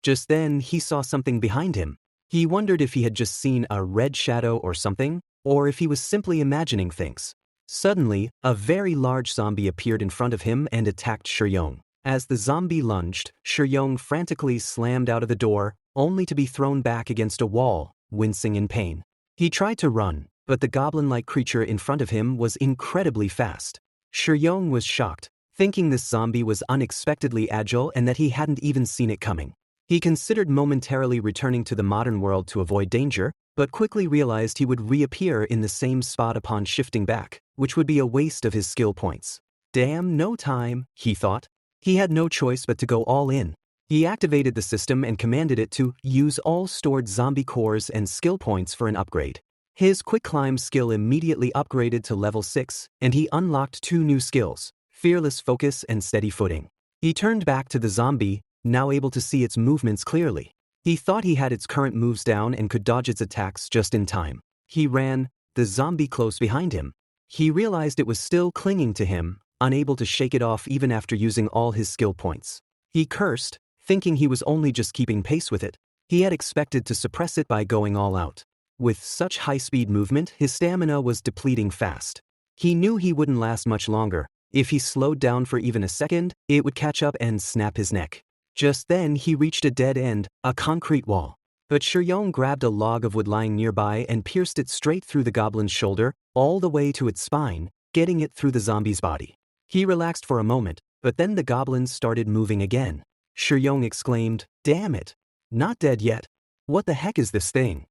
Speaker 1: Just then, he saw something behind him. He wondered if he had just seen a red shadow or something, or if he was simply imagining things. Suddenly, a very large zombie appeared in front of him and attacked Shuyong. As the zombie lunged, Shuyong frantically slammed out of the door, only to be thrown back against a wall, wincing in pain. He tried to run, but the goblin-like creature in front of him was incredibly fast. Shuyong was shocked, thinking this zombie was unexpectedly agile and that he hadn't even seen it coming. He considered momentarily returning to the modern world to avoid danger, but quickly realized he would reappear in the same spot upon shifting back, which would be a waste of his skill points. Damn, no time, he thought. He had no choice but to go all in. He activated the system and commanded it to use all stored zombie cores and skill points for an upgrade. His quick climb skill immediately upgraded to level 6, and he unlocked 2 new skills, fearless focus and steady footing. He turned back to the zombie, now able to see its movements clearly. He thought he had its current moves down and could dodge its attacks just in time. He ran, the zombie close behind him. He realized it was still clinging to him, unable to shake it off even after using all his skill points. He cursed, thinking he was only just keeping pace with it. He had expected to suppress it by going all out. With such high-speed movement, his stamina was depleting fast. He knew he wouldn't last much longer. If he slowed down for even a second, it would catch up and snap his neck. Just then he reached a dead end, a concrete wall. But Shuyong grabbed a log of wood lying nearby and pierced it straight through the goblin's shoulder, all the way to its spine, getting it through the zombie's body. He relaxed for a moment, but then the goblins started moving again. Shuyong exclaimed, "Damn it! Not dead yet. What the heck is this thing?"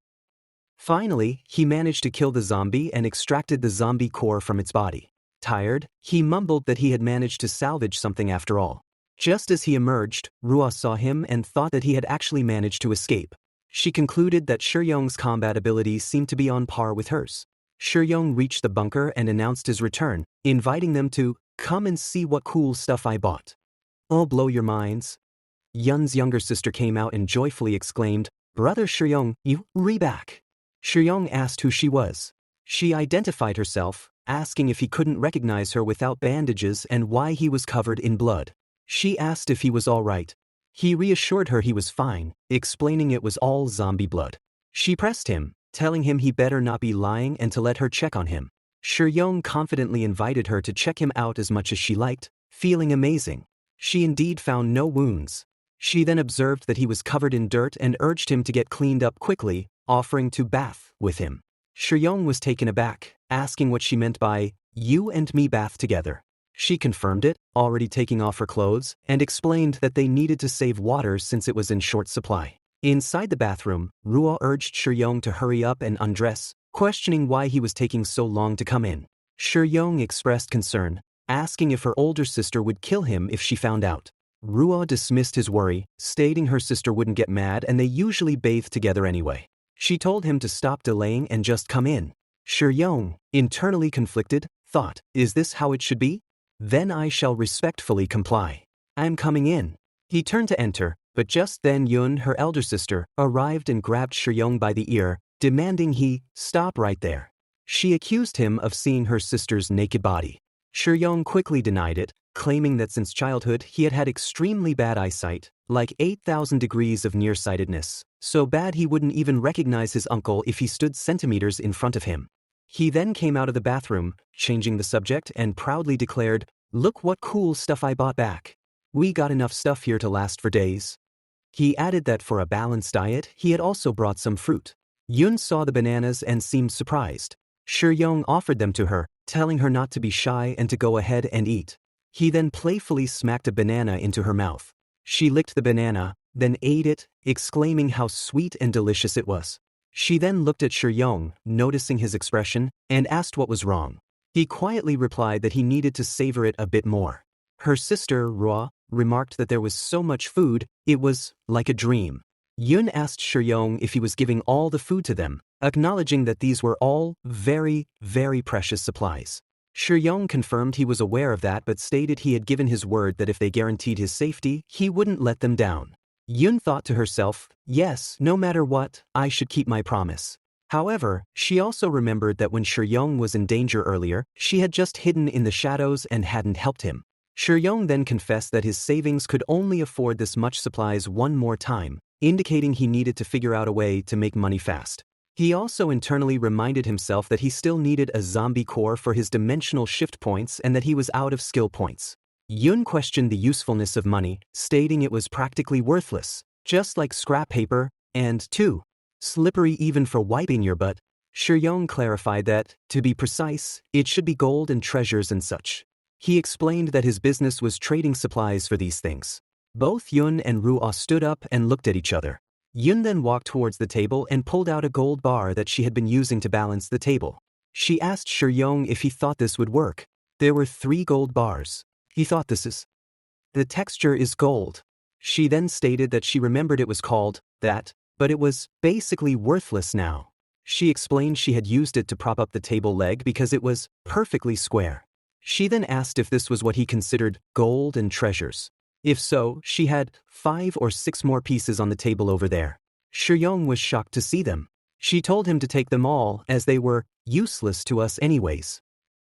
Speaker 1: Finally, he managed to kill the zombie and extracted the zombie core from its body. Tired, he mumbled that he had managed to salvage something after all. Just as he emerged, Ruo saw him and thought that he had actually managed to escape. She concluded that Shuyong's combat ability seemed to be on par with hers. Shuyong reached the bunker and announced his return, inviting them to come and see what cool stuff I bought. "I'll blow your minds." Yun's younger sister came out and joyfully exclaimed, "Brother Shuyong, you back." Shuyong asked who she was. She identified herself, asking if he couldn't recognize her without bandages and why he was covered in blood. She asked if he was all right. He reassured her he was fine, explaining it was all zombie blood. She pressed him, telling him he better not be lying and to let her check on him. Shuyong confidently invited her to check him out as much as she liked, feeling amazing. She indeed found no wounds. She then observed that he was covered in dirt and urged him to get cleaned up quickly, offering to bath with him. Shuyong was taken aback, asking what she meant by, "You and me bath together." She confirmed it, already taking off her clothes, and explained that they needed to save water since it was in short supply. Inside the bathroom, Ruo urged Shuyong to hurry up and undress, questioning why he was taking so long to come in. Shuyong expressed concern, asking if her older sister would kill him if she found out. Ruo dismissed his worry, stating her sister wouldn't get mad and they usually bathe together anyway. She told him to stop delaying and just come in. Shuyong, internally conflicted, thought, is this how it should be? Then I shall respectfully comply. I'm coming in. He turned to enter, but just then Yun, her elder sister, arrived and grabbed Shuyong by the ear, demanding he stop right there. She accused him of seeing her sister's naked body. Shuyong quickly denied it, claiming that since childhood he had had extremely bad eyesight, like 8,000 degrees of nearsightedness, so bad he wouldn't even recognize his uncle if he stood centimeters in front of him. He then came out of the bathroom, changing the subject, and proudly declared, "Look what cool stuff I bought back. We got enough stuff here to last for days." He added that for a balanced diet, he had also brought some fruit. Yun saw the bananas and seemed surprised. Shuyong offered them to her, telling her not to be shy and to go ahead and eat. He then playfully smacked a banana into her mouth. She licked the banana, then ate it, exclaiming how sweet and delicious it was. She then looked at Shuyong, noticing his expression, and asked what was wrong. He quietly replied that he needed to savor it a bit more. Her sister, Rua, remarked that there was so much food, it was like a dream. Yun asked Shuyong if he was giving all the food to them, acknowledging that these were all very, very precious supplies. Shuyong confirmed he was aware of that but stated he had given his word that if they guaranteed his safety, he wouldn't let them down. Yun thought to herself, yes, no matter what, I should keep my promise. However, she also remembered that when Shuyong was in danger earlier, she had just hidden in the shadows and hadn't helped him. Shuyong then confessed that his savings could only afford this much supplies one more time, indicating he needed to figure out a way to make money fast. He also internally reminded himself that he still needed a zombie core for his dimensional shift points and that he was out of skill points. Yun questioned the usefulness of money, stating it was practically worthless, just like scrap paper, and too slippery even for wiping your butt. Shuyong clarified that, to be precise, it should be gold and treasures and such. He explained that his business was trading supplies for these things. Both Yun and Ruo stood up and looked at each other. Yun then walked towards the table and pulled out a gold bar that she had been using to balance the table. She asked Shuyong if he thought this would work. There were 3 gold bars. He thought the texture is gold. She then stated that she remembered it was called that, but it was basically worthless now. She explained she had used it to prop up the table leg because it was perfectly square. She then asked if this was what he considered gold and treasures. If so, she had 5 or 6 more pieces on the table over there. Shuyong was shocked to see them. She told him to take them all as they were useless to us anyways.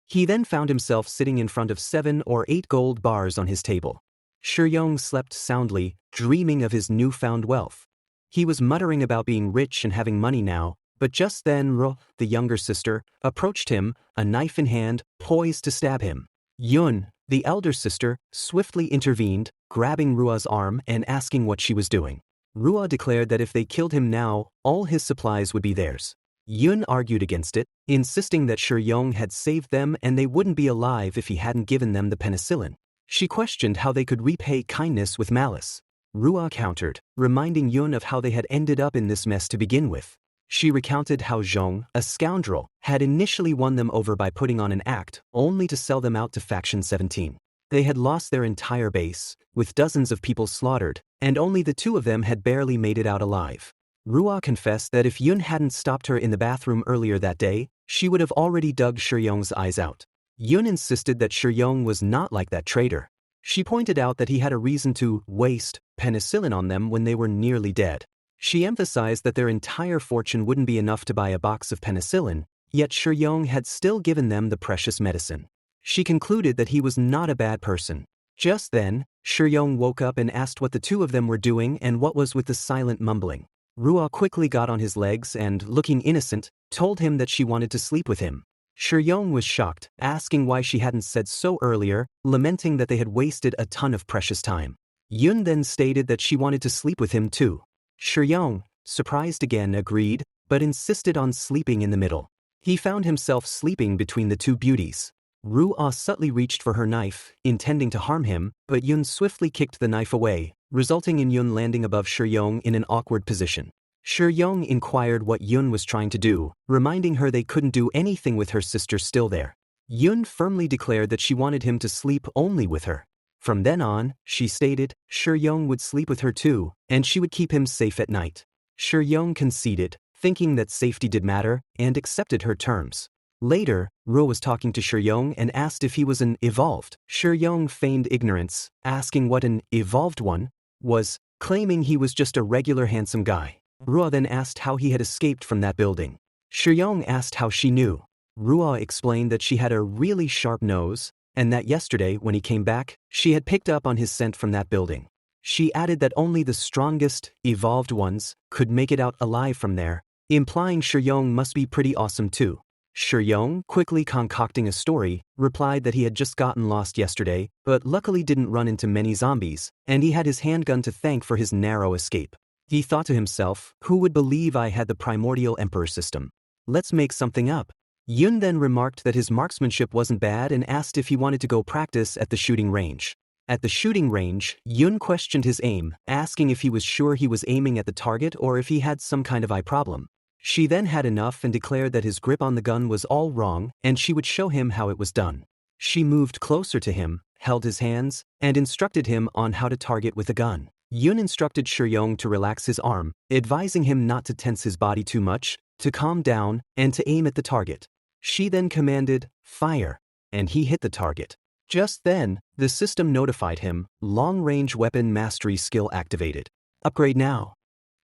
Speaker 1: He then found himself sitting in front of 7 or 8 gold bars on his table. Shuyong slept soundly, dreaming of his newfound wealth. He was muttering about being rich and having money now, but just then Ro, the younger sister, approached him, a knife in hand, poised to stab him. Yun, the elder sister, swiftly intervened, grabbing Rua's arm and asking what she was doing. Rua declared that if they killed him now, all his supplies would be theirs. Yun argued against it, insisting that Shuyong had saved them and they wouldn't be alive if he hadn't given them the penicillin. She questioned how they could repay kindness with malice. Rua countered, reminding Yun of how they had ended up in this mess to begin with. She recounted how Zhong, a scoundrel, had initially won them over by putting on an act, only to sell them out to Faction 17. They had lost their entire base, with dozens of people slaughtered, and only the 2 of them had barely made it out alive. Rua confessed that if Yun hadn't stopped her in the bathroom earlier that day, she would have already dug Shuyong's eyes out. Yun insisted that Shuyong was not like that traitor. She pointed out that he had a reason to waste penicillin on them when they were nearly dead. She emphasized that their entire fortune wouldn't be enough to buy a box of penicillin, yet Shuyong had still given them the precious medicine. She concluded that he was not a bad person. Just then, Shuyong woke up and asked what the 2 of them were doing and what was with the silent mumbling. Rua quickly got on his legs and, looking innocent, told him that she wanted to sleep with him. Shuyong was shocked, asking why she hadn't said so earlier, lamenting that they had wasted a ton of precious time. Yun then stated that she wanted to sleep with him too. Shuyong, surprised again, agreed, but insisted on sleeping in the middle. He found himself sleeping between the 2 beauties. Rua subtly reached for her knife, intending to harm him, but Yun swiftly kicked the knife away, resulting in Yun landing above Shuyong in an awkward position. Shuyong inquired what Yun was trying to do, reminding her they couldn't do anything with her sister still there. Yun firmly declared that she wanted him to sleep only with her. From then on, she stated, Shuyong would sleep with her too, and she would keep him safe at night. Shuyong conceded, thinking that safety did matter, and accepted her terms. Later, Ruo was talking to Shuyong and asked if he was an evolved. Shuyong feigned ignorance, asking what an evolved one was, claiming he was just a regular handsome guy. Ruo then asked how he had escaped from that building. Shuyong asked how she knew. Ruo explained that she had a really sharp nose, and that yesterday, when he came back, she had picked up on his scent from that building. She added that only the strongest, evolved ones could make it out alive from there, implying Shuyong must be pretty awesome too. Shuyong, quickly concocting a story, replied that he had just gotten lost yesterday, but luckily didn't run into many zombies, and he had his handgun to thank for his narrow escape. He thought to himself, who would believe I had the primordial emperor system? Let's make something up. Yun then remarked that his marksmanship wasn't bad and asked if he wanted to go practice at the shooting range. At the shooting range, Yun questioned his aim, asking if he was sure he was aiming at the target or if he had some kind of eye problem. She then had enough and declared that his grip on the gun was all wrong and she would show him how it was done. She moved closer to him, held his hands, and instructed him on how to target with a gun. Yun instructed Shuyong to relax his arm, advising him not to tense his body too much, to calm down, and to aim at the target. She then commanded, "Fire," and he hit the target. Just then, the system notified him, long-range weapon mastery skill activated. Upgrade now.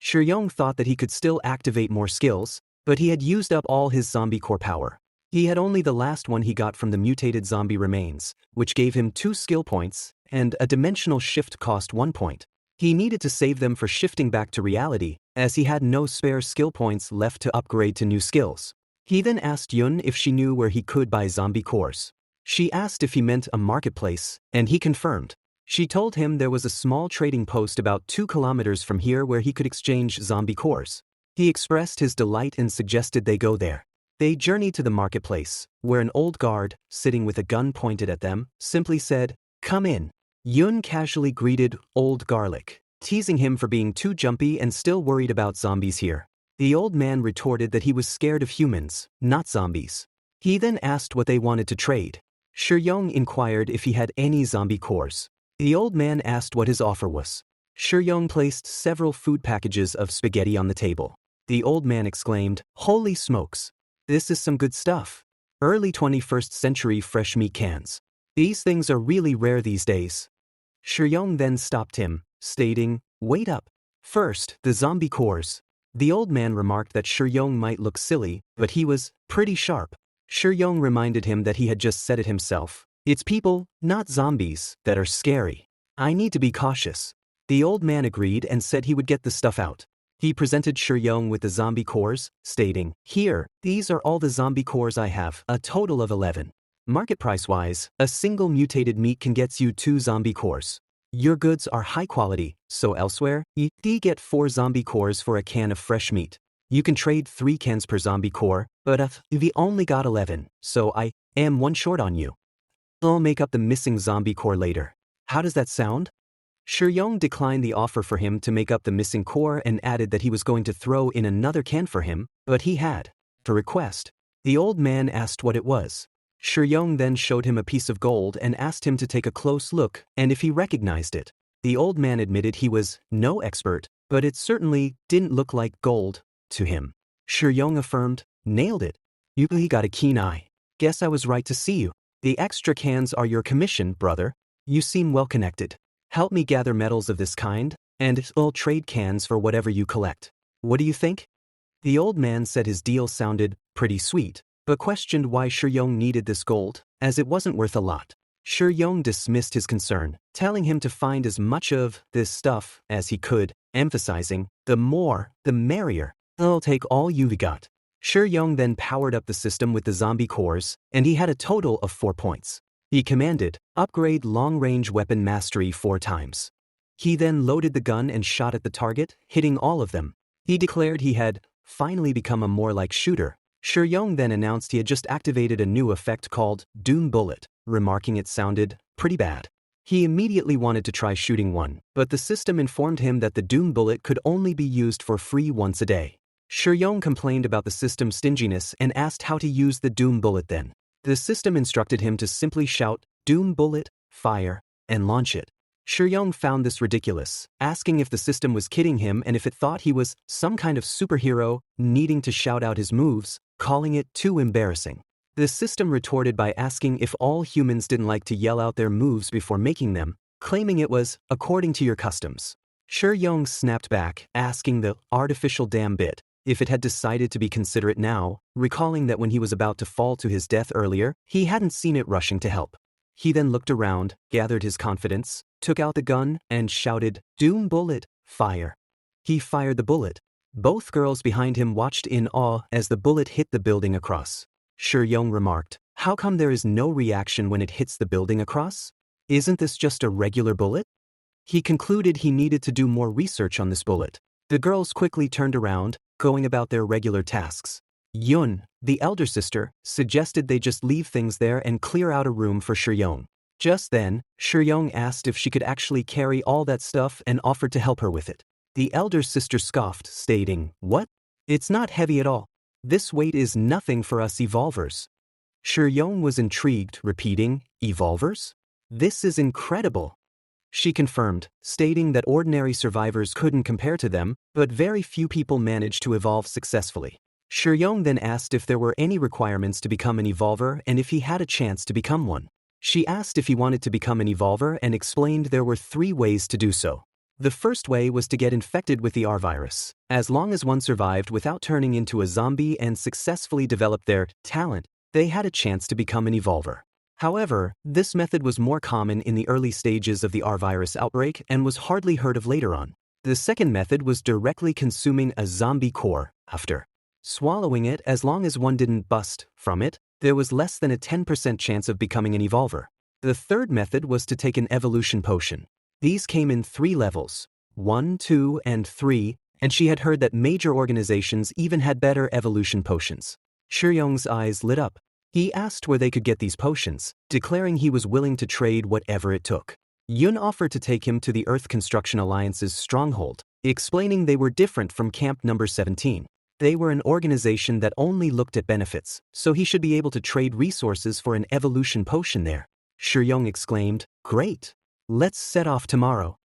Speaker 1: Shuyong thought that he could still activate more skills, but he had used up all his zombie core power. He had only the last one he got from the mutated zombie remains, which gave him 2 skill points, and a dimensional shift cost 1 point. He needed to save them for shifting back to reality, as he had no spare skill points left to upgrade to new skills. He then asked Yun if she knew where he could buy zombie cores. She asked if he meant a marketplace, and he confirmed. She told him there was a small trading post about 2 kilometers from here where he could exchange zombie cores. He expressed his delight and suggested they go there. They journeyed to the marketplace, where an old guard, sitting with a gun pointed at them, simply said, "Come in." Yun casually greeted Old Garlic, teasing him for being too jumpy and still worried about zombies here. The old man retorted that he was scared of humans, not zombies. He then asked what they wanted to trade. Shuyong inquired if he had any zombie cores. The old man asked what his offer was. Shuyong placed several food packages of spaghetti on the table. The old man exclaimed, "Holy smokes! This is some good stuff. Early 21st century fresh meat cans. These things are really rare these days." Shuyong then stopped him, stating, "Wait up. First, the zombie cores." The old man remarked that Shuyong might look silly, but he was pretty sharp. Shuyong reminded him that he had just said it himself. "It's people, not zombies, that are scary. I need to be cautious." The old man agreed and said he would get the stuff out. He presented Shuyong with the zombie cores, stating, "Here, these are all the zombie cores I have, a total of 11. Market price-wise, a single mutated meat can get you 2 zombie cores. Your goods are high quality, so elsewhere, you get 4 zombie cores for a can of fresh meat. You can trade 3 cans per zombie core, but we only got 11, so I am 1 short on you. I'll make up the missing zombie core later. How does that sound?" Shuyong declined the offer for him to make up the missing core and added that he was going to throw in another can for him, but he had a request. The old man asked what it was. Shuyong then showed him a piece of gold and asked him to take a close look and if he recognized it. The old man admitted he was no expert, but it certainly didn't look like gold to him. Shuyong affirmed, "Nailed it. You got a keen eye. Guess I was right to see you. The extra cans are your commission, brother. You seem well connected. Help me gather metals of this kind, and I'll trade cans for whatever you collect. What do you think?" The old man said his deal sounded pretty sweet, but questioned why Shuyong needed this gold, as it wasn't worth a lot. Shuyong dismissed his concern, telling him to find as much of this stuff as he could, emphasizing, "The more, the merrier. I'll take all you've got." Shuyong then powered up the system with the zombie cores, and he had a total of 4 points. He commanded, "Upgrade long-range weapon mastery 4 times." He then loaded the gun and shot at the target, hitting all of them. He declared he had finally become a more like shooter. Shuyong then announced he had just activated a new effect called Doom Bullet, remarking it sounded pretty bad. He immediately wanted to try shooting one, but the system informed him that the Doom Bullet could only be used for free once a day. Shuyong complained about the system's stinginess and asked how to use the Doom Bullet then. The system instructed him to simply shout, "Doom Bullet, fire," and launch it. Shuyong found this ridiculous, asking if the system was kidding him and if it thought he was some kind of superhero, needing to shout out his moves, calling it too embarrassing. The system retorted by asking if all humans didn't like to yell out their moves before making them, claiming it was according to your customs. Shuyong snapped back, asking the artificial damn bit if it had decided to be considerate now, recalling that when he was about to fall to his death earlier, he hadn't seen it rushing to help. He then looked around, gathered his confidence, took out the gun, and shouted, "Doom bullet, fire." He fired the bullet. Both girls behind him watched in awe as the bullet hit the building across. Shuyong remarked, "How come there is no reaction when it hits the building across? Isn't this just a regular bullet?" He concluded he needed to do more research on this bullet. The girls quickly turned around, going about their regular tasks. Yun, the elder sister, suggested they just leave things there and clear out a room for Shuyong. Just then, Shuyong asked if she could actually carry all that stuff and offered to help her with it. The elder sister scoffed, stating, "What? It's not heavy at all. This weight is nothing for us evolvers." Shuyong was intrigued, repeating, "Evolvers? This is incredible." She confirmed, stating that ordinary survivors couldn't compare to them, but very few people managed to evolve successfully. Shuyong then asked if there were any requirements to become an evolver and if he had a chance to become one. She asked if he wanted to become an evolver and explained there were 3 ways to do so. The first way was to get infected with the R virus. As long as one survived without turning into a zombie and successfully developed their talent, they had a chance to become an evolver. However, this method was more common in the early stages of the R virus outbreak and was hardly heard of later on. The second method was directly consuming a zombie core. After swallowing it, as long as one didn't bust from it, there was less than a 10% chance of becoming an evolver. The third method was to take an evolution potion. These came in 3 levels, 1, 2, and 3, and she had heard that major organizations even had better evolution potions. Shuyong's eyes lit up. He asked where they could get these potions, declaring he was willing to trade whatever it took. Yun offered to take him to the Earth Construction Alliance's stronghold, explaining they were different from Camp Number 17. They were an organization that only looked at benefits, so he should be able to trade resources for an evolution potion there. Shuyong exclaimed, "Great! Let's set off tomorrow."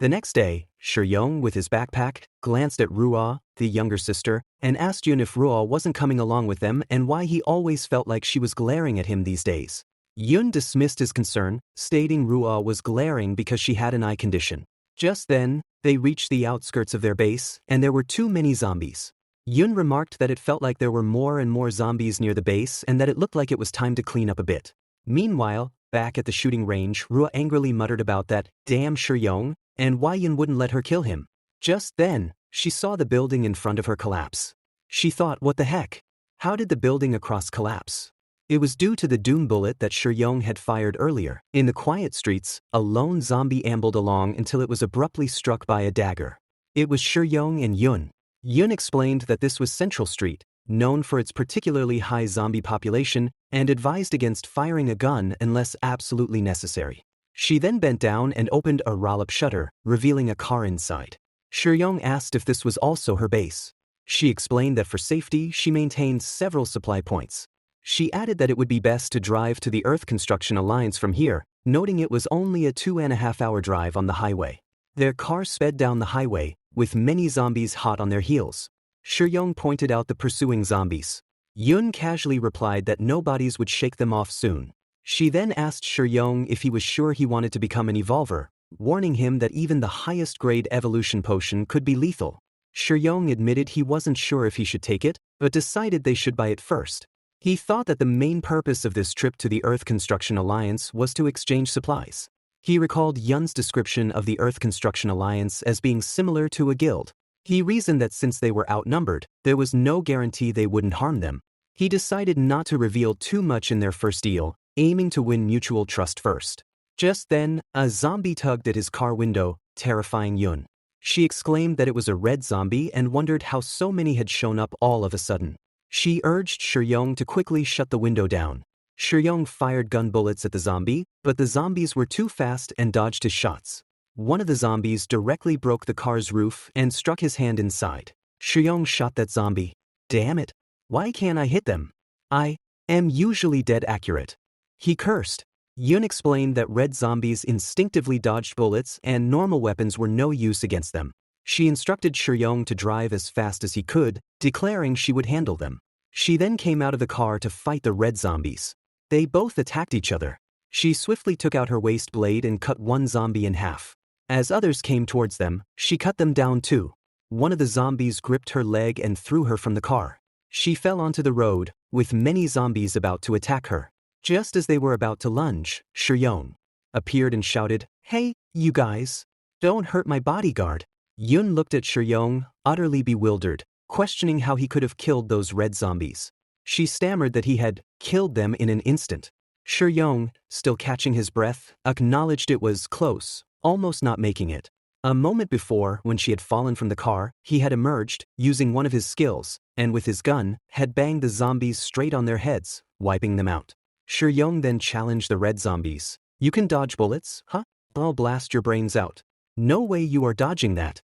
Speaker 1: The next day, Shuyong, with his backpack, glanced at Ruo, the younger sister, and asked Yun if Ruo wasn't coming along with them and why he always felt like she was glaring at him these days. Yun dismissed his concern, stating Ruo was glaring because she had an eye condition. Just then, they reached the outskirts of their base, and there were too many zombies. Yun remarked that it felt like there were more and more zombies near the base and that it looked like it was time to clean up a bit. Meanwhile, back at the shooting range, Ruo angrily muttered about that damn Shuyong and why Yun wouldn't let her kill him. Just then, she saw the building in front of her collapse. She thought, what the heck? How did the building across collapse? It was due to the doom bullet that Shuyong had fired earlier. In the quiet streets, a lone zombie ambled along until it was abruptly struck by a dagger. It was Shuyong and Yun. Yun explained that this was Central Street, known for its particularly high zombie population, and advised against firing a gun unless absolutely necessary. She then bent down and opened a roll-up shutter, revealing a car inside. Shuyong asked if this was also her base. She explained that for safety, she maintained several supply points. She added that it would be best to drive to the Earth Construction Alliance from here, noting it was only a 2.5-hour drive on the highway. Their car sped down the highway, with many zombies hot on their heels. Shuyong pointed out the pursuing zombies. Yun casually replied that no bodies would shake them off soon. She then asked Shuyong if he was sure he wanted to become an evolver, warning him that even the highest grade evolution potion could be lethal. Shuyong admitted he wasn't sure if he should take it, but decided they should buy it first. He thought that the main purpose of this trip to the Earth Construction Alliance was to exchange supplies. He recalled Yun's description of the Earth Construction Alliance as being similar to a guild. He reasoned that since they were outnumbered, there was no guarantee they wouldn't harm them. He decided not to reveal too much in their first deal, aiming to win mutual trust first. Just then, a zombie tugged at his car window, terrifying Yun. She exclaimed that it was a red zombie and wondered how so many had shown up all of a sudden. She urged Shuyong to quickly shut the window down. Shuyong fired gun bullets at the zombie, but the zombies were too fast and dodged his shots. One of the zombies directly broke the car's roof and struck his hand inside. Shuyong shot that zombie. Damn it! Why can't I hit them? I am usually dead accurate. He cursed. Yun explained that red zombies instinctively dodged bullets and normal weapons were no use against them. She instructed Shuyong to drive as fast as he could, declaring she would handle them. She then came out of the car to fight the red zombies. They both attacked each other. She swiftly took out her waist blade and cut one zombie in half. As others came towards them, she cut them down too. One of the zombies gripped her leg and threw her from the car. She fell onto the road, with many zombies about to attack her. Just as they were about to lunge, Shuyong appeared and shouted, "Hey, you guys! Don't hurt my bodyguard!" Yun looked at Shuyong, utterly bewildered, questioning how he could have killed those red zombies. She stammered that he had killed them in an instant. Shuyong, still catching his breath, acknowledged it was close, almost not making it. A moment before, when she had fallen from the car, he had emerged, using one of his skills, and with his gun, had banged the zombies straight on their heads, wiping them out. Shuyong then challenged the red zombies. "You can dodge bullets, huh? I'll blast your brains out." "No way you are dodging that."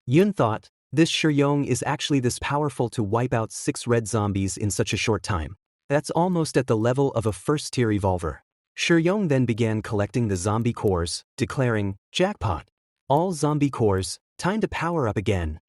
Speaker 1: Yun thought, this Shuyong is actually this powerful to wipe out 6 red zombies in such a short time. That's almost at the level of a first-tier revolver. Shuyong then began collecting the zombie cores, declaring, "Jackpot. All zombie cores, time to power up again."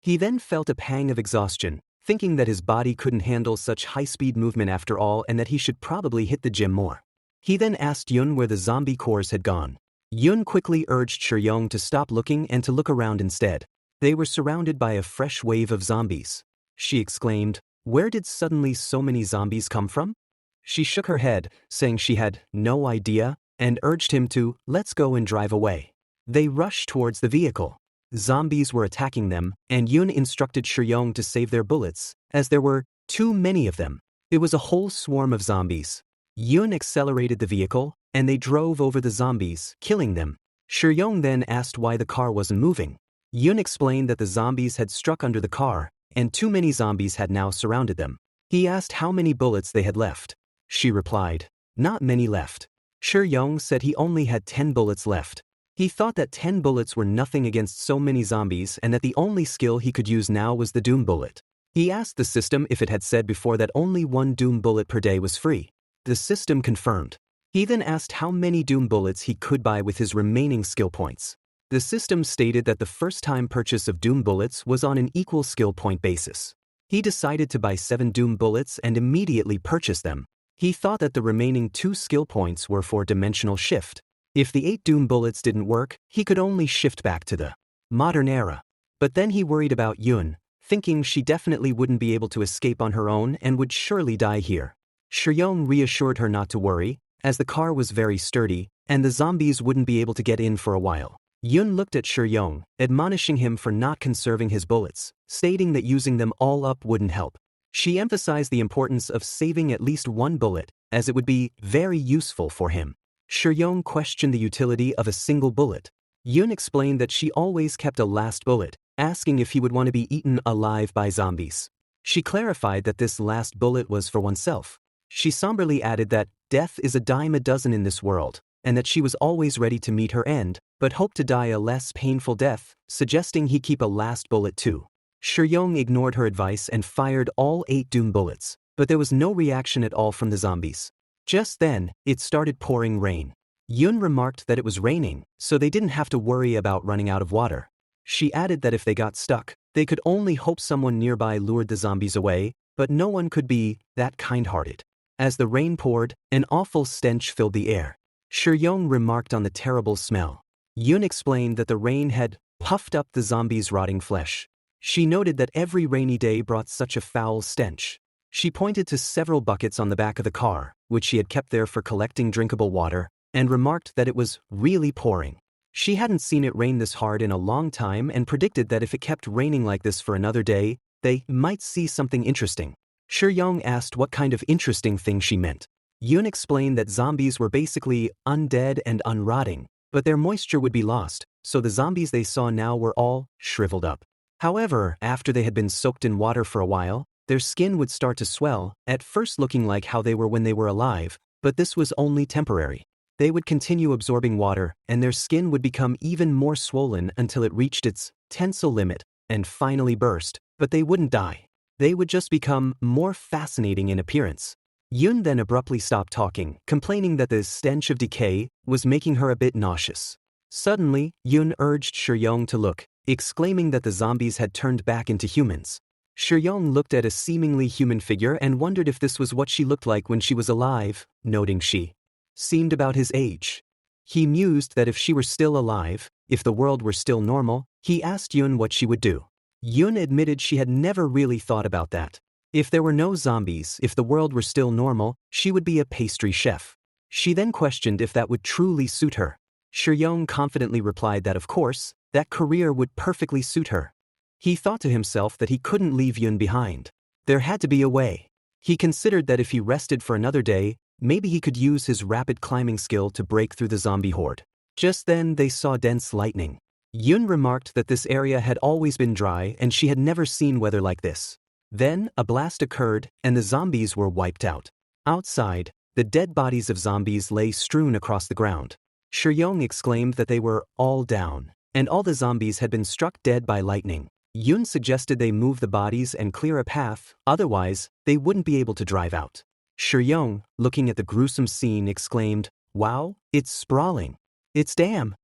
Speaker 1: He then felt a pang of exhaustion, thinking that his body couldn't handle such high-speed movement after all and that he should probably hit the gym more. He then asked Yun where the zombie cores had gone. Yun quickly urged Shuyong to stop looking and to look around instead. They were surrounded by a fresh wave of zombies. She exclaimed, "Where did suddenly so many zombies come from?" She shook her head, saying she had no idea, and urged him to, "Let's go and drive away." They rushed towards the vehicle. Zombies were attacking them, and Yun instructed Shuyong to save their bullets, as there were too many of them. It was a whole swarm of zombies. Yun accelerated the vehicle, and they drove over the zombies, killing them. Shuyong then asked why the car wasn't moving. Yun explained that the zombies had struck under the car, and too many zombies had now surrounded them. He asked how many bullets they had left. She replied, "Not many left." Shuyong said he only had 10 bullets left. He thought that 10 bullets were nothing against so many zombies and that the only skill he could use now was the Doom Bullet. He asked the system if it had said before that only 1 Doom Bullet per day was free. The system confirmed. He then asked how many Doom Bullets he could buy with his remaining skill points. The system stated that the first-time purchase of Doom Bullets was on an equal skill point basis. He decided to buy 7 Doom Bullets and immediately purchase them. He thought that the remaining 2 skill points were for dimensional shift. If the 8 Doom Bullets didn't work, he could only shift back to the modern era. But then he worried about Yun, thinking she definitely wouldn't be able to escape on her own and would surely die here. Shuyong reassured her not to worry, as the car was very sturdy, and the zombies wouldn't be able to get in for a while. Yun looked at Shuyong, admonishing him for not conserving his bullets, stating that using them all up wouldn't help. She emphasized the importance of saving at least 1 bullet, as it would be very useful for him. Shuyong questioned the utility of a single bullet. Yun explained that she always kept a last bullet, asking if he would want to be eaten alive by zombies. She clarified that this last bullet was for oneself. She somberly added that death is a dime a dozen in this world, and that she was always ready to meet her end, but hoped to die a less painful death, suggesting he keep a last bullet too. Shuyong ignored her advice and fired all 8 Doom Bullets, but there was no reaction at all from the zombies. Just then, it started pouring rain. Yun remarked that it was raining, so they didn't have to worry about running out of water. She added that if they got stuck, they could only hope someone nearby lured the zombies away, but no one could be that kind-hearted. As the rain poured, an awful stench filled the air. Shuyong remarked on the terrible smell. Yun explained that the rain had puffed up the zombies' rotting flesh. She noted that every rainy day brought such a foul stench. She pointed to several buckets on the back of the car, which she had kept there for collecting drinkable water, and remarked that it was really pouring. She hadn't seen it rain this hard in a long time and predicted that if it kept raining like this for another day, they might see something interesting. Shuyong asked what kind of interesting thing she meant. Yun explained that zombies were basically undead and unrotting, but their moisture would be lost, so the zombies they saw now were all shriveled up. However, after they had been soaked in water for a while, their skin would start to swell, at first looking like how they were when they were alive, but this was only temporary. They would continue absorbing water, and their skin would become even more swollen until it reached its tensile limit, and finally burst, but they wouldn't die. They would just become more fascinating in appearance. Yun then abruptly stopped talking, complaining that the stench of decay was making her a bit nauseous. Suddenly, Yun urged Shuyong to look, exclaiming that the zombies had turned back into humans. Shuyong looked at a seemingly human figure and wondered if this was what she looked like when she was alive, noting she seemed about his age. He mused that if she were still alive, if the world were still normal, he asked Yun what she would do. Yun admitted she had never really thought about that. If there were no zombies, if the world were still normal, she would be a pastry chef. She then questioned if that would truly suit her. Shuyong confidently replied that of course, that career would perfectly suit her. He thought to himself that he couldn't leave Yun behind. There had to be a way. He considered that if he rested for another day, maybe he could use his rapid climbing skill to break through the zombie horde. Just then they saw dense lightning. Yun remarked that this area had always been dry and she had never seen weather like this. Then, a blast occurred, and the zombies were wiped out. Outside, the dead bodies of zombies lay strewn across the ground. Shuyong exclaimed that they were all down, and all the zombies had been struck dead by lightning. Yun suggested they move the bodies and clear a path, otherwise, they wouldn't be able to drive out. Shuyong, looking at the gruesome scene, exclaimed, "Wow, it's sprawling. It's damn."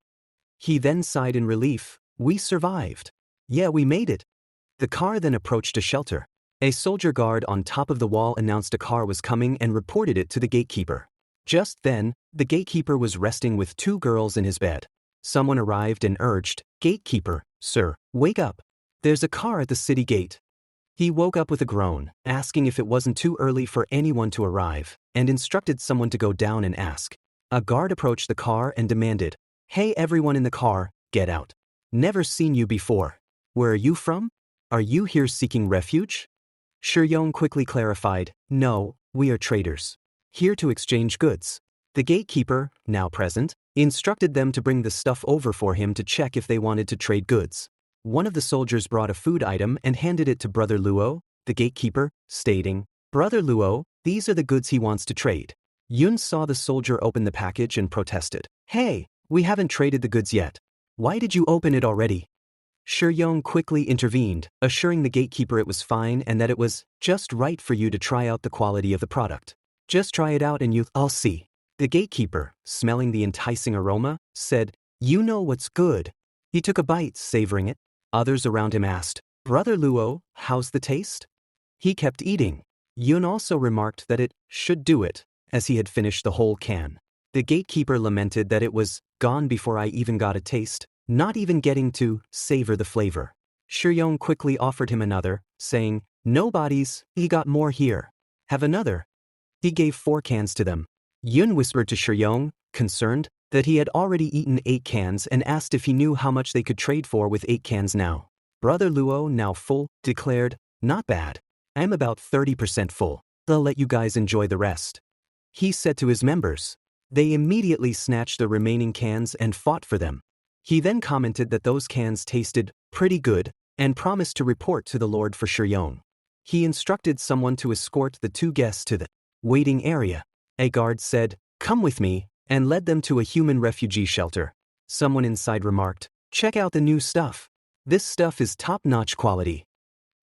Speaker 1: He then sighed in relief, "We survived. Yeah, we made it." The car then approached a shelter. A soldier guard on top of the wall announced a car was coming and reported it to the gatekeeper. Just then, the gatekeeper was resting with two girls in his bed. Someone arrived and urged, "Gatekeeper, sir, wake up. There's a car at the city gate." He woke up with a groan, asking if it wasn't too early for anyone to arrive, and instructed someone to go down and ask. A guard approached the car and demanded, "Hey everyone in the car, get out. Never seen you before. Where are you from? Are you here seeking refuge?" Shuyong quickly clarified, "No, we are traders. Here to exchange goods." The gatekeeper, now present, instructed them to bring the stuff over for him to check if they wanted to trade goods. One of the soldiers brought a food item and handed it to Brother Luo, the gatekeeper, stating, "Brother Luo, these are the goods he wants to trade." Yun saw the soldier open the package and protested, "Hey, we haven't traded the goods yet. Why did you open it already?" Shuyong quickly intervened, assuring the gatekeeper it was fine and that it was just right for you to try out the quality of the product. "Just try it out and I'll see." The gatekeeper, smelling the enticing aroma, said, "You know what's good." He took a bite, savoring it. Others around him asked, "Brother Luo, how's the taste?" He kept eating. Yun also remarked that it should do it, as he had finished the whole can. The gatekeeper lamented that it was gone before I even got a taste, not even getting to savor the flavor. Shuyong quickly offered him another, saying, "No bodies, he got more here. Have another." He gave 4 cans to them. Yun whispered to Shuyong, concerned, that he had already eaten 8 cans and asked if he knew how much they could trade for with 8 cans now. Brother Luo, now full, declared, "Not bad. I'm about 30% full. I'll let you guys enjoy the rest." He said to his members. They immediately snatched the remaining cans and fought for them. He then commented that those cans tasted pretty good and promised to report to the Lord for Shuyong. He instructed someone to escort the 2 guests to the waiting area. A guard said, "Come with me," and led them to a human refugee shelter. Someone inside remarked, "Check out the new stuff. This stuff is top-notch quality."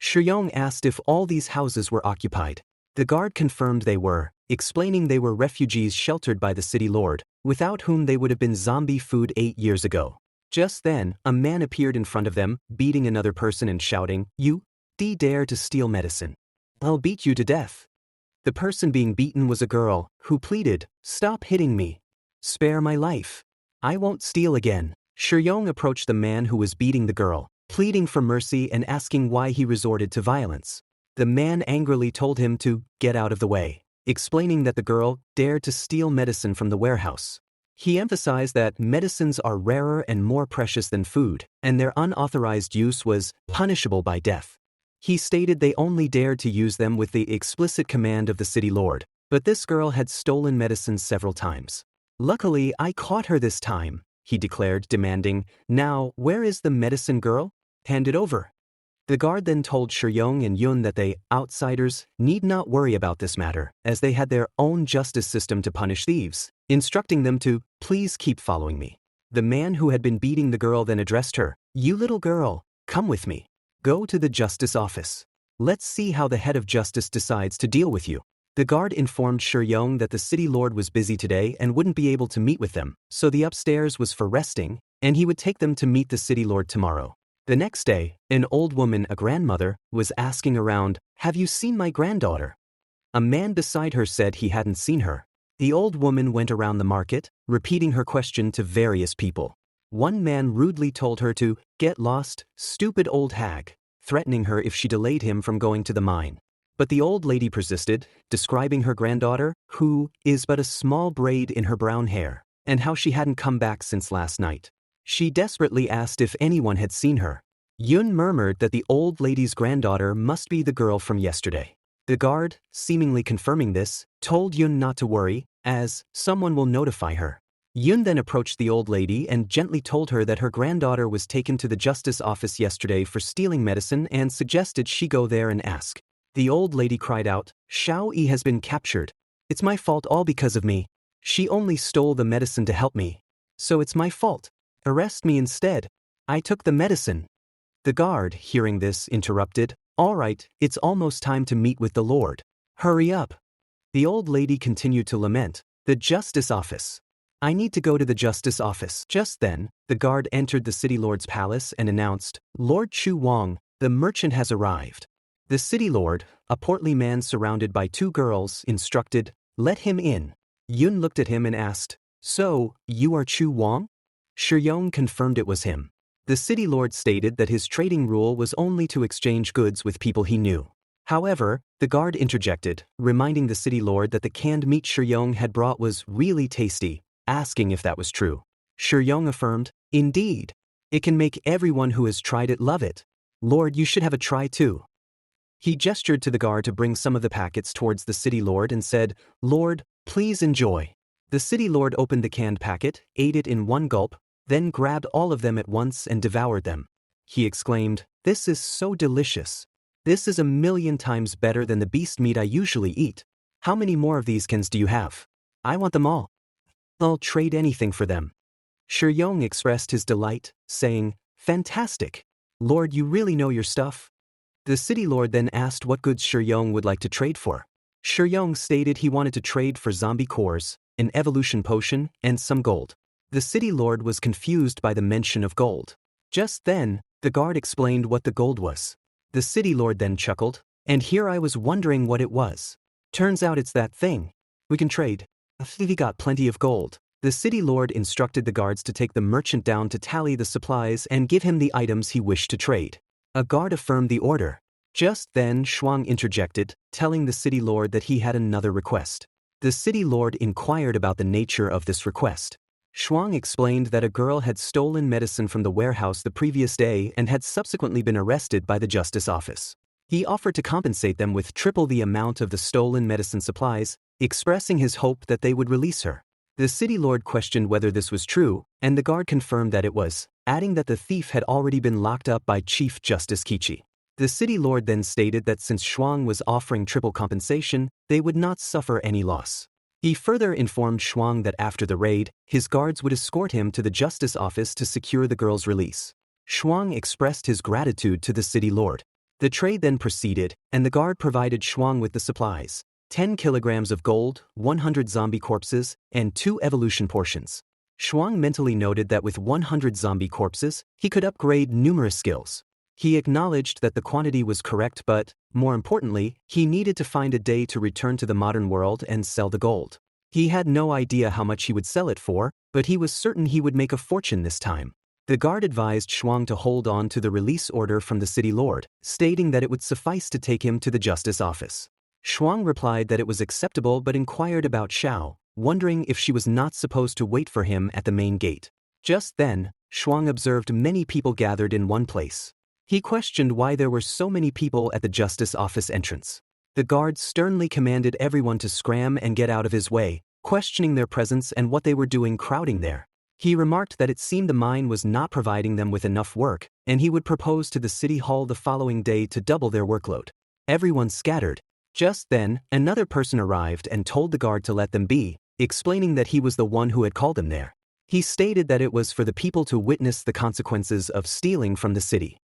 Speaker 1: Shuyong asked if all these houses were occupied. The guard confirmed they were, explaining they were refugees sheltered by the city lord, without whom they would have been zombie food 8 years ago. Just then, a man appeared in front of them, beating another person and shouting, "You dare to steal medicine. I'll beat you to death." The person being beaten was a girl, who pleaded, "Stop hitting me. Spare my life. I won't steal again." Shuyong approached the man who was beating the girl, pleading for mercy and asking why he resorted to violence. The man angrily told him to get out of the way, explaining that the girl dared to steal medicine from the warehouse. He emphasized that medicines are rarer and more precious than food, and their unauthorized use was punishable by death. He stated they only dared to use them with the explicit command of the city lord, but this girl had stolen medicines several times. "Luckily, I caught her this time," he declared, demanding, "Now, where is the medicine girl? Hand it over." The guard then told Shuyong and Yun that they, outsiders, need not worry about this matter, as they had their own justice system to punish thieves, instructing them to please keep following me. The man who had been beating the girl then addressed her, "You little girl, come with me. Go to the justice office. Let's see how the head of justice decides to deal with you." The guard informed Shuyong that the city lord was busy today and wouldn't be able to meet with them, so the upstairs was for resting, and he would take them to meet the city lord tomorrow. The next day, an old woman, a grandmother, was asking around, "Have you seen my granddaughter?" A man beside her said he hadn't seen her. The old woman went around the market, repeating her question to various people. One man rudely told her to get lost, stupid old hag, threatening her if she delayed him from going to the mine. But the old lady persisted, describing her granddaughter, who is but a small braid in her brown hair, and how she hadn't come back since last night. She desperately asked if anyone had seen her. Yun murmured that the old lady's granddaughter must be the girl from yesterday. The guard, seemingly confirming this, told Yun not to worry, as someone will notify her. Yun then approached the old lady and gently told her that her granddaughter was taken to the justice office yesterday for stealing medicine and suggested she go there and ask. The old lady cried out, "Xiao Yi has been captured. It's my fault, all because of me. She only stole the medicine to help me. So it's my fault. Arrest me instead. I took the medicine." The guard, hearing this, interrupted, "All right, it's almost time to meet with the Lord. Hurry up." The old lady continued to lament, "The justice office. I need to go to the justice office." Just then, the guard entered the city lord's palace and announced, "Lord Chu Wang, the merchant has arrived." The city lord, a portly man surrounded by two girls, instructed, "Let him in." Yun looked at him and asked, "So, you are Chu Wang?" Shuyong confirmed it was him. The city lord stated that his trading rule was only to exchange goods with people he knew. However, the guard interjected, reminding the city lord that the canned meat Shuyong had brought was really tasty, asking if that was true. Shuyong affirmed, "Indeed. It can make everyone who has tried it love it. Lord, you should have a try too." He gestured to the guard to bring some of the packets towards the city lord and said, "Lord, please enjoy." The city lord opened the canned packet, ate it in one gulp, then grabbed all of them at once and devoured them. He exclaimed, "This is so delicious. This is 1,000,000 times better than the beast meat I usually eat. How many more of these cans do you have? I want them all. I'll trade anything for them." Shuyong expressed his delight, saying, "Fantastic. Lord, you really know your stuff." The city lord then asked what goods Shuyong would like to trade for. Shuyong stated he wanted to trade for zombie cores, an evolution potion, and some gold. The city lord was confused by the mention of gold. Just then, the guard explained what the gold was. The city lord then chuckled, "And here I was wondering what it was. Turns out it's that thing. We can trade. We got plenty of gold." The city lord instructed the guards to take the merchant down to tally the supplies and give him the items he wished to trade. A guard affirmed the order. Just then Shuang interjected, telling the city lord that he had another request. The city lord inquired about the nature of this request. Shuang explained that a girl had stolen medicine from the warehouse the previous day and had subsequently been arrested by the justice office. He offered to compensate them with triple the amount of the stolen medicine supplies, expressing his hope that they would release her. The city lord questioned whether this was true, and the guard confirmed that it was, adding that the thief had already been locked up by Chief Justice Kichi. The city lord then stated that since Shuang was offering triple compensation, they would not suffer any loss. He further informed Shuang that after the raid, his guards would escort him to the justice office to secure the girl's release. Shuang expressed his gratitude to the city lord. The trade then proceeded, and the guard provided Shuang with the supplies: 10 kilograms of gold, 100 zombie corpses, and 2 evolution portions. Shuang mentally noted that with 100 zombie corpses, he could upgrade numerous skills. He acknowledged that the quantity was correct, but, more importantly, he needed to find a day to return to the modern world and sell the gold. He had no idea how much he would sell it for, but he was certain he would make a fortune this time. The guard advised Shuang to hold on to the release order from the city lord, stating that it would suffice to take him to the justice office. Shuang replied that it was acceptable but inquired about Xiao, wondering if she was not supposed to wait for him at the main gate. Just then, Shuang observed many people gathered in one place. He questioned why there were so many people at the justice office entrance. The guard sternly commanded everyone to scram and get out of his way, questioning their presence and what they were doing crowding there. He remarked that it seemed the mine was not providing them with enough work, and he would propose to the city hall the following day to double their workload. Everyone scattered. Just then, another person arrived and told the guard to let them be, explaining that he was the one who had called them there. He stated that it was for the people to witness the consequences of stealing from the city.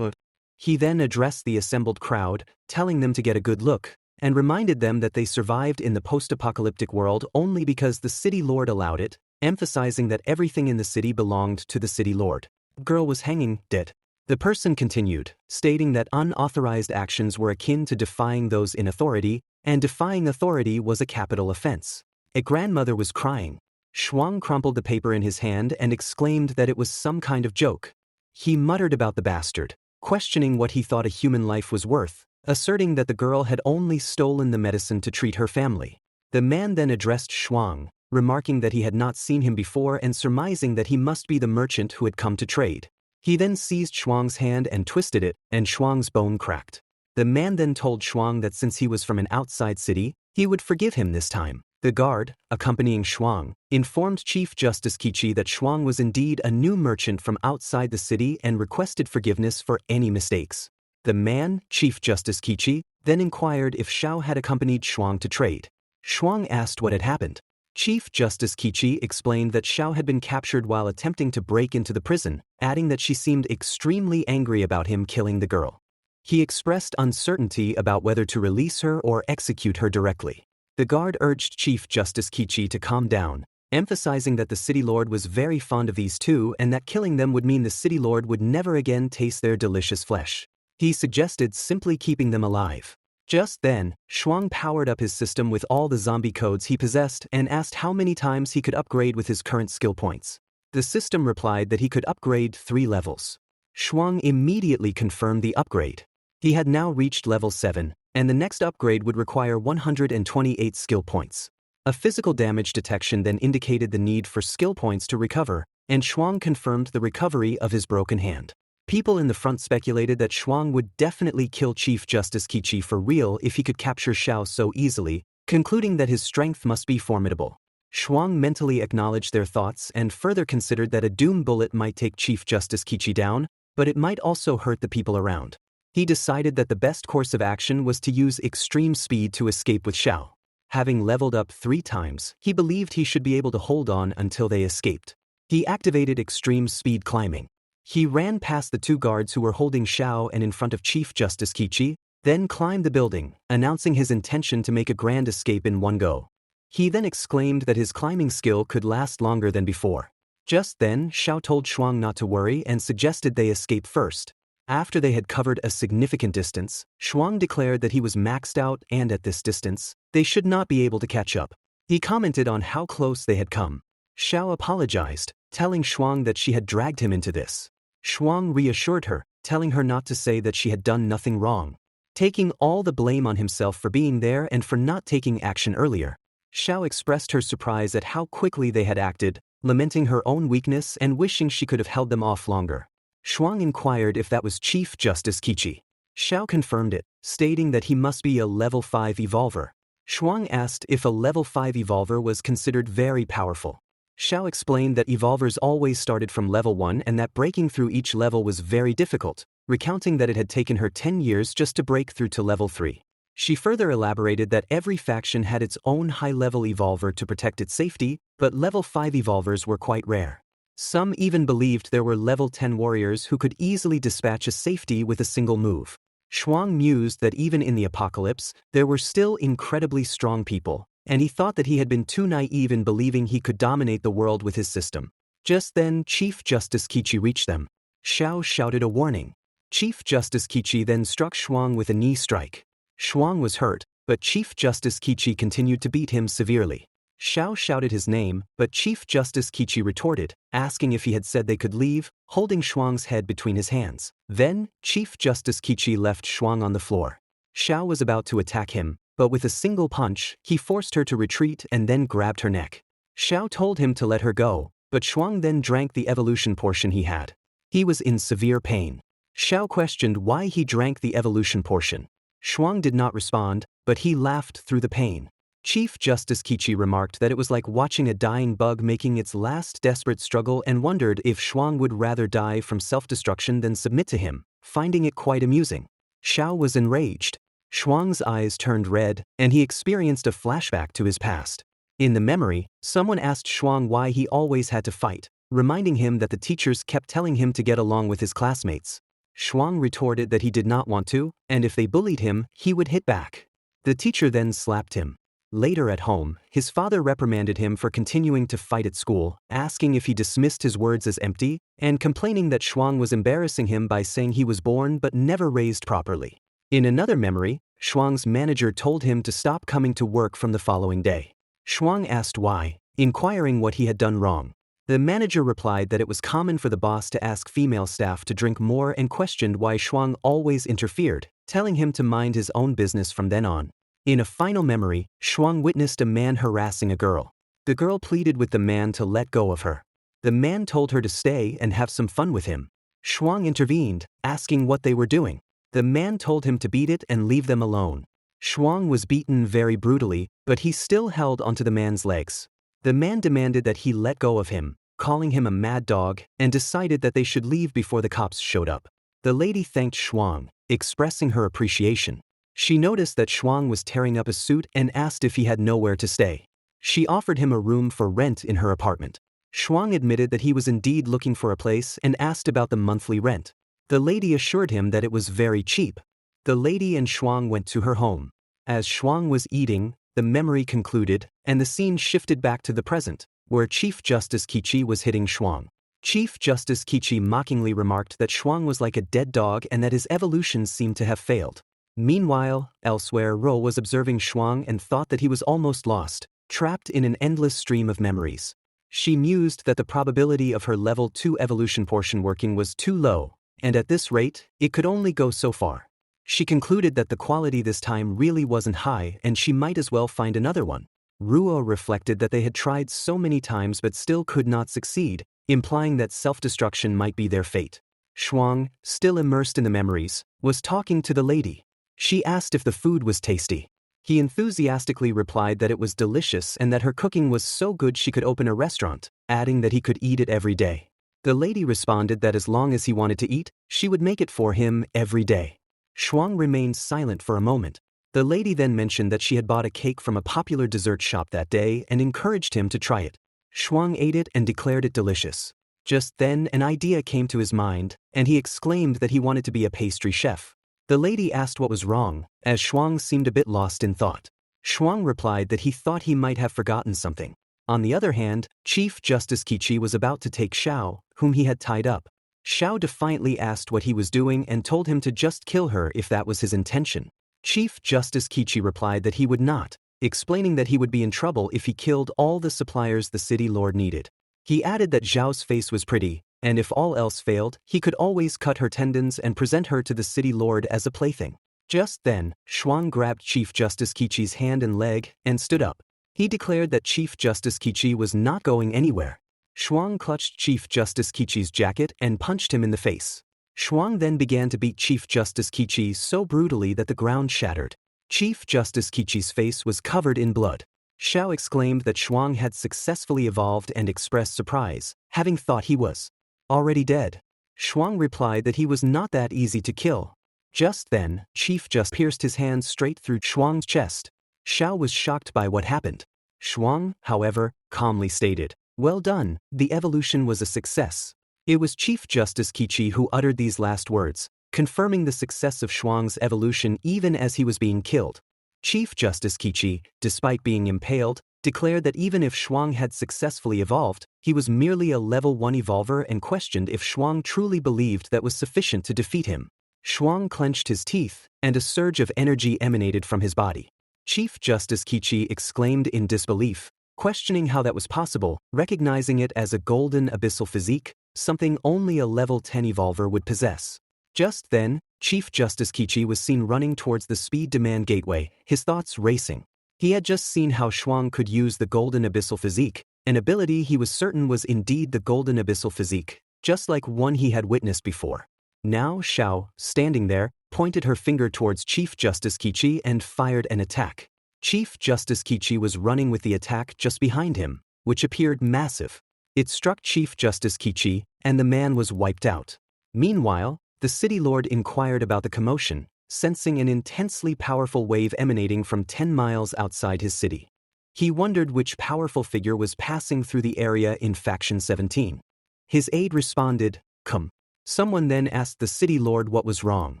Speaker 1: He then addressed the assembled crowd, telling them to get a good look, and reminded them that they survived in the post-apocalyptic world only because the city lord allowed it, emphasizing that everything in the city belonged to the city lord. Girl was hanging, dead. The person continued, stating that unauthorized actions were akin to defying those in authority, and defying authority was a capital offense. A grandmother was crying. Shuang crumpled the paper in his hand and exclaimed that it was some kind of joke. He muttered about the bastard, questioning what he thought a human life was worth, asserting that the girl had only stolen the medicine to treat her family. The man then addressed Shuang, remarking that he had not seen him before and surmising that he must be the merchant who had come to trade. He then seized Shuang's hand and twisted it, and Shuang's bone cracked. The man then told Shuang that since he was from an outside city, he would forgive him this time. The guard, accompanying Shuang, informed Chief Justice Qiqi that Shuang was indeed a new merchant from outside the city and requested forgiveness for any mistakes. The man, Chief Justice Qiqi, then inquired if Xiao had accompanied Shuang to trade. Shuang asked what had happened. Chief Justice Qiqi explained that Xiao had been captured while attempting to break into the prison, adding that she seemed extremely angry about him killing the girl. He expressed uncertainty about whether to release her or execute her directly. The guard urged Chief Justice Qiqi to calm down, emphasizing that the city lord was very fond of these two and that killing them would mean the city lord would never again taste their delicious flesh. He suggested simply keeping them alive. Just then, Shuang powered up his system with all the zombie codes he possessed and asked how many times he could upgrade with his current skill points. The system replied that he could upgrade 3 levels. Shuang immediately confirmed the upgrade. He had now reached level 7, and the next upgrade would require 128 skill points. A physical damage detection then indicated the need for skill points to recover, and Shuang confirmed the recovery of his broken hand. People in the front speculated that Shuang would definitely kill Chief Justice Qiqi for real if he could capture Xiao so easily, concluding that his strength must be formidable. Shuang mentally acknowledged their thoughts and further considered that a doom bullet might take Chief Justice Qiqi down, but it might also hurt the people around. He decided that the best course of action was to use extreme speed to escape with Xiao. Having leveled up 3 times, he believed he should be able to hold on until they escaped. He activated extreme speed climbing. He ran past the 2 guards who were holding Xiao and in front of Chief Justice Qiqi, then climbed the building, announcing his intention to make a grand escape in one go. He then exclaimed that his climbing skill could last longer than before. Just then, Xiao told Shuang not to worry and suggested they escape first. After they had covered a significant distance, Shuang declared that he was maxed out and at this distance, they should not be able to catch up. He commented on how close they had come. Xiao apologized, telling Shuang that she had dragged him into this. Shuang reassured her, telling her not to say that she had done nothing wrong, taking all the blame on himself for being there and for not taking action earlier. Xiao expressed her surprise at how quickly they had acted, lamenting her own weakness and wishing she could have held them off longer. Shuang inquired if that was Chief Justice Qiqi. Xiao confirmed it, stating that he must be a level 5 evolver. Shuang asked if a level 5 evolver was considered very powerful. Xiao explained that evolvers always started from level 1 and that breaking through each level was very difficult, recounting that it had taken her 10 years just to break through to level 3. She further elaborated that every faction had its own high-level evolver to protect its safety, but level 5 evolvers were quite rare. Some even believed there were level 10 warriors who could easily dispatch a safety with a single move. Shuang mused that even in the apocalypse, there were still incredibly strong people, and he thought that he had been too naive in believing he could dominate the world with his system. Just then, Chief Justice Qiqi reached them. Xiao shouted a warning. Chief Justice Qiqi then struck Shuang with a knee strike. Shuang was hurt, but Chief Justice Qiqi continued to beat him severely. Xiao shouted his name, but Chief Justice Qiqi retorted, asking if he had said they could leave, holding Shuang's head between his hands. Then, Chief Justice Qiqi left Shuang on the floor. Xiao was about to attack him, but with a single punch, he forced her to retreat and then grabbed her neck. Xiao told him to let her go, but Shuang then drank the evolution portion he had. He was in severe pain. Xiao questioned why he drank the evolution portion. Shuang did not respond, but he laughed through the pain. Chief Justice Qiqi remarked that it was like watching a dying bug making its last desperate struggle and wondered if Shuang would rather die from self-destruction than submit to him, finding it quite amusing. Xiao was enraged. Shuang's eyes turned red, and he experienced a flashback to his past. In the memory, someone asked Shuang why he always had to fight, reminding him that the teachers kept telling him to get along with his classmates. Shuang retorted that he did not want to, and if they bullied him, he would hit back. The teacher then slapped him. Later at home, his father reprimanded him for continuing to fight at school, asking if he dismissed his words as empty, and complaining that Shuang was embarrassing him by saying he was born but never raised properly. In another memory, Shuang's manager told him to stop coming to work from the following day. Shuang asked why, inquiring what he had done wrong. The manager replied that it was common for the boss to ask female staff to drink more and questioned why Shuang always interfered, telling him to mind his own business from then on. In a final memory, Shuang witnessed a man harassing a girl. The girl pleaded with the man to let go of her. The man told her to stay and have some fun with him. Shuang intervened, asking what they were doing. The man told him to beat it and leave them alone. Shuang was beaten very brutally, but he still held onto the man's legs. The man demanded that he let go of him, calling him a mad dog, and decided that they should leave before the cops showed up. The lady thanked Shuang, expressing her appreciation. She noticed that Shuang was tearing up a suit and asked if he had nowhere to stay. She offered him a room for rent in her apartment. Shuang admitted that he was indeed looking for a place and asked about the monthly rent. The lady assured him that it was very cheap. The lady and Shuang went to her home. As Shuang was eating, the memory concluded, and the scene shifted back to the present, where Chief Justice Qiqi was hitting Shuang. Chief Justice Qiqi mockingly remarked that Shuang was like a dead dog and that his evolution seemed to have failed. Meanwhile, elsewhere, Ro was observing Shuang and thought that he was almost lost, trapped in an endless stream of memories. She mused that the probability of her level 2 evolution portion working was too low, and at this rate, it could only go so far. She concluded that the quality this time really wasn't high and she might as well find another one. Ruo reflected that they had tried so many times but still could not succeed, implying that self-destruction might be their fate. Shuang, still immersed in the memories, was talking to the lady. She asked if the food was tasty. He enthusiastically replied that it was delicious and that her cooking was so good she could open a restaurant, adding that he could eat it every day. The lady responded that as long as he wanted to eat, she would make it for him every day. Shuang remained silent for a moment. The lady then mentioned that she had bought a cake from a popular dessert shop that day and encouraged him to try it. Shuang ate it and declared it delicious. Just then an idea came to his mind, and he exclaimed that he wanted to be a pastry chef. The lady asked what was wrong, as Shuang seemed a bit lost in thought. Shuang replied that he thought he might have forgotten something. On the other hand, Chief Justice Qiqi was about to take Xiao, whom he had tied up. Xiao defiantly asked what he was doing and told him to just kill her if that was his intention. Chief Justice Qiqi replied that he would not, explaining that he would be in trouble if he killed all the suppliers the city lord needed. He added that Xiao's face was pretty, and if all else failed, he could always cut her tendons and present her to the city lord as a plaything. Just then, Shuang grabbed Chief Justice Qiqi's hand and leg and stood up. He declared that Chief Justice Qiqi was not going anywhere. Shuang clutched Chief Justice Qiqi's jacket and punched him in the face. Shuang then began to beat Chief Justice Qiqi so brutally that the ground shattered. Chief Justice Qiqi's face was covered in blood. Xiao exclaimed that Shuang had successfully evolved and expressed surprise, having thought he was already dead. Shuang replied that he was not that easy to kill. Just then, Chief Justice pierced his hand straight through Shuang's chest. Xiao was shocked by what happened. Shuang, however, calmly stated, "Well done, the evolution was a success." It was Chief Justice Qiqi who uttered these last words, confirming the success of Shuang's evolution even as he was being killed. Chief Justice Qiqi, despite being impaled, declared that even if Shuang had successfully evolved, he was merely a level 1 evolver and questioned if Shuang truly believed that was sufficient to defeat him. Shuang clenched his teeth, and a surge of energy emanated from his body. Chief Justice Qiqi exclaimed in disbelief, questioning how that was possible, recognizing it as a golden abyssal physique, something only a level 10 evolver would possess. Just then, Chief Justice Qiqi was seen running towards the speed demand gateway, his thoughts racing. He had just seen how Shuang could use the golden abyssal physique, an ability he was certain was indeed the golden abyssal physique, just like one he had witnessed before. Now Xiao, standing there, pointed her finger towards Chief Justice Qiqi and fired an attack. Chief Justice Qiqi was running with the attack just behind him, which appeared massive. It struck Chief Justice Qiqi, and the man was wiped out. Meanwhile, the city lord inquired about the commotion, sensing an intensely powerful wave emanating from 10 miles outside his city. He wondered which powerful figure was passing through the area in Faction 17. His aide responded, "Come." Someone then asked the city lord what was wrong.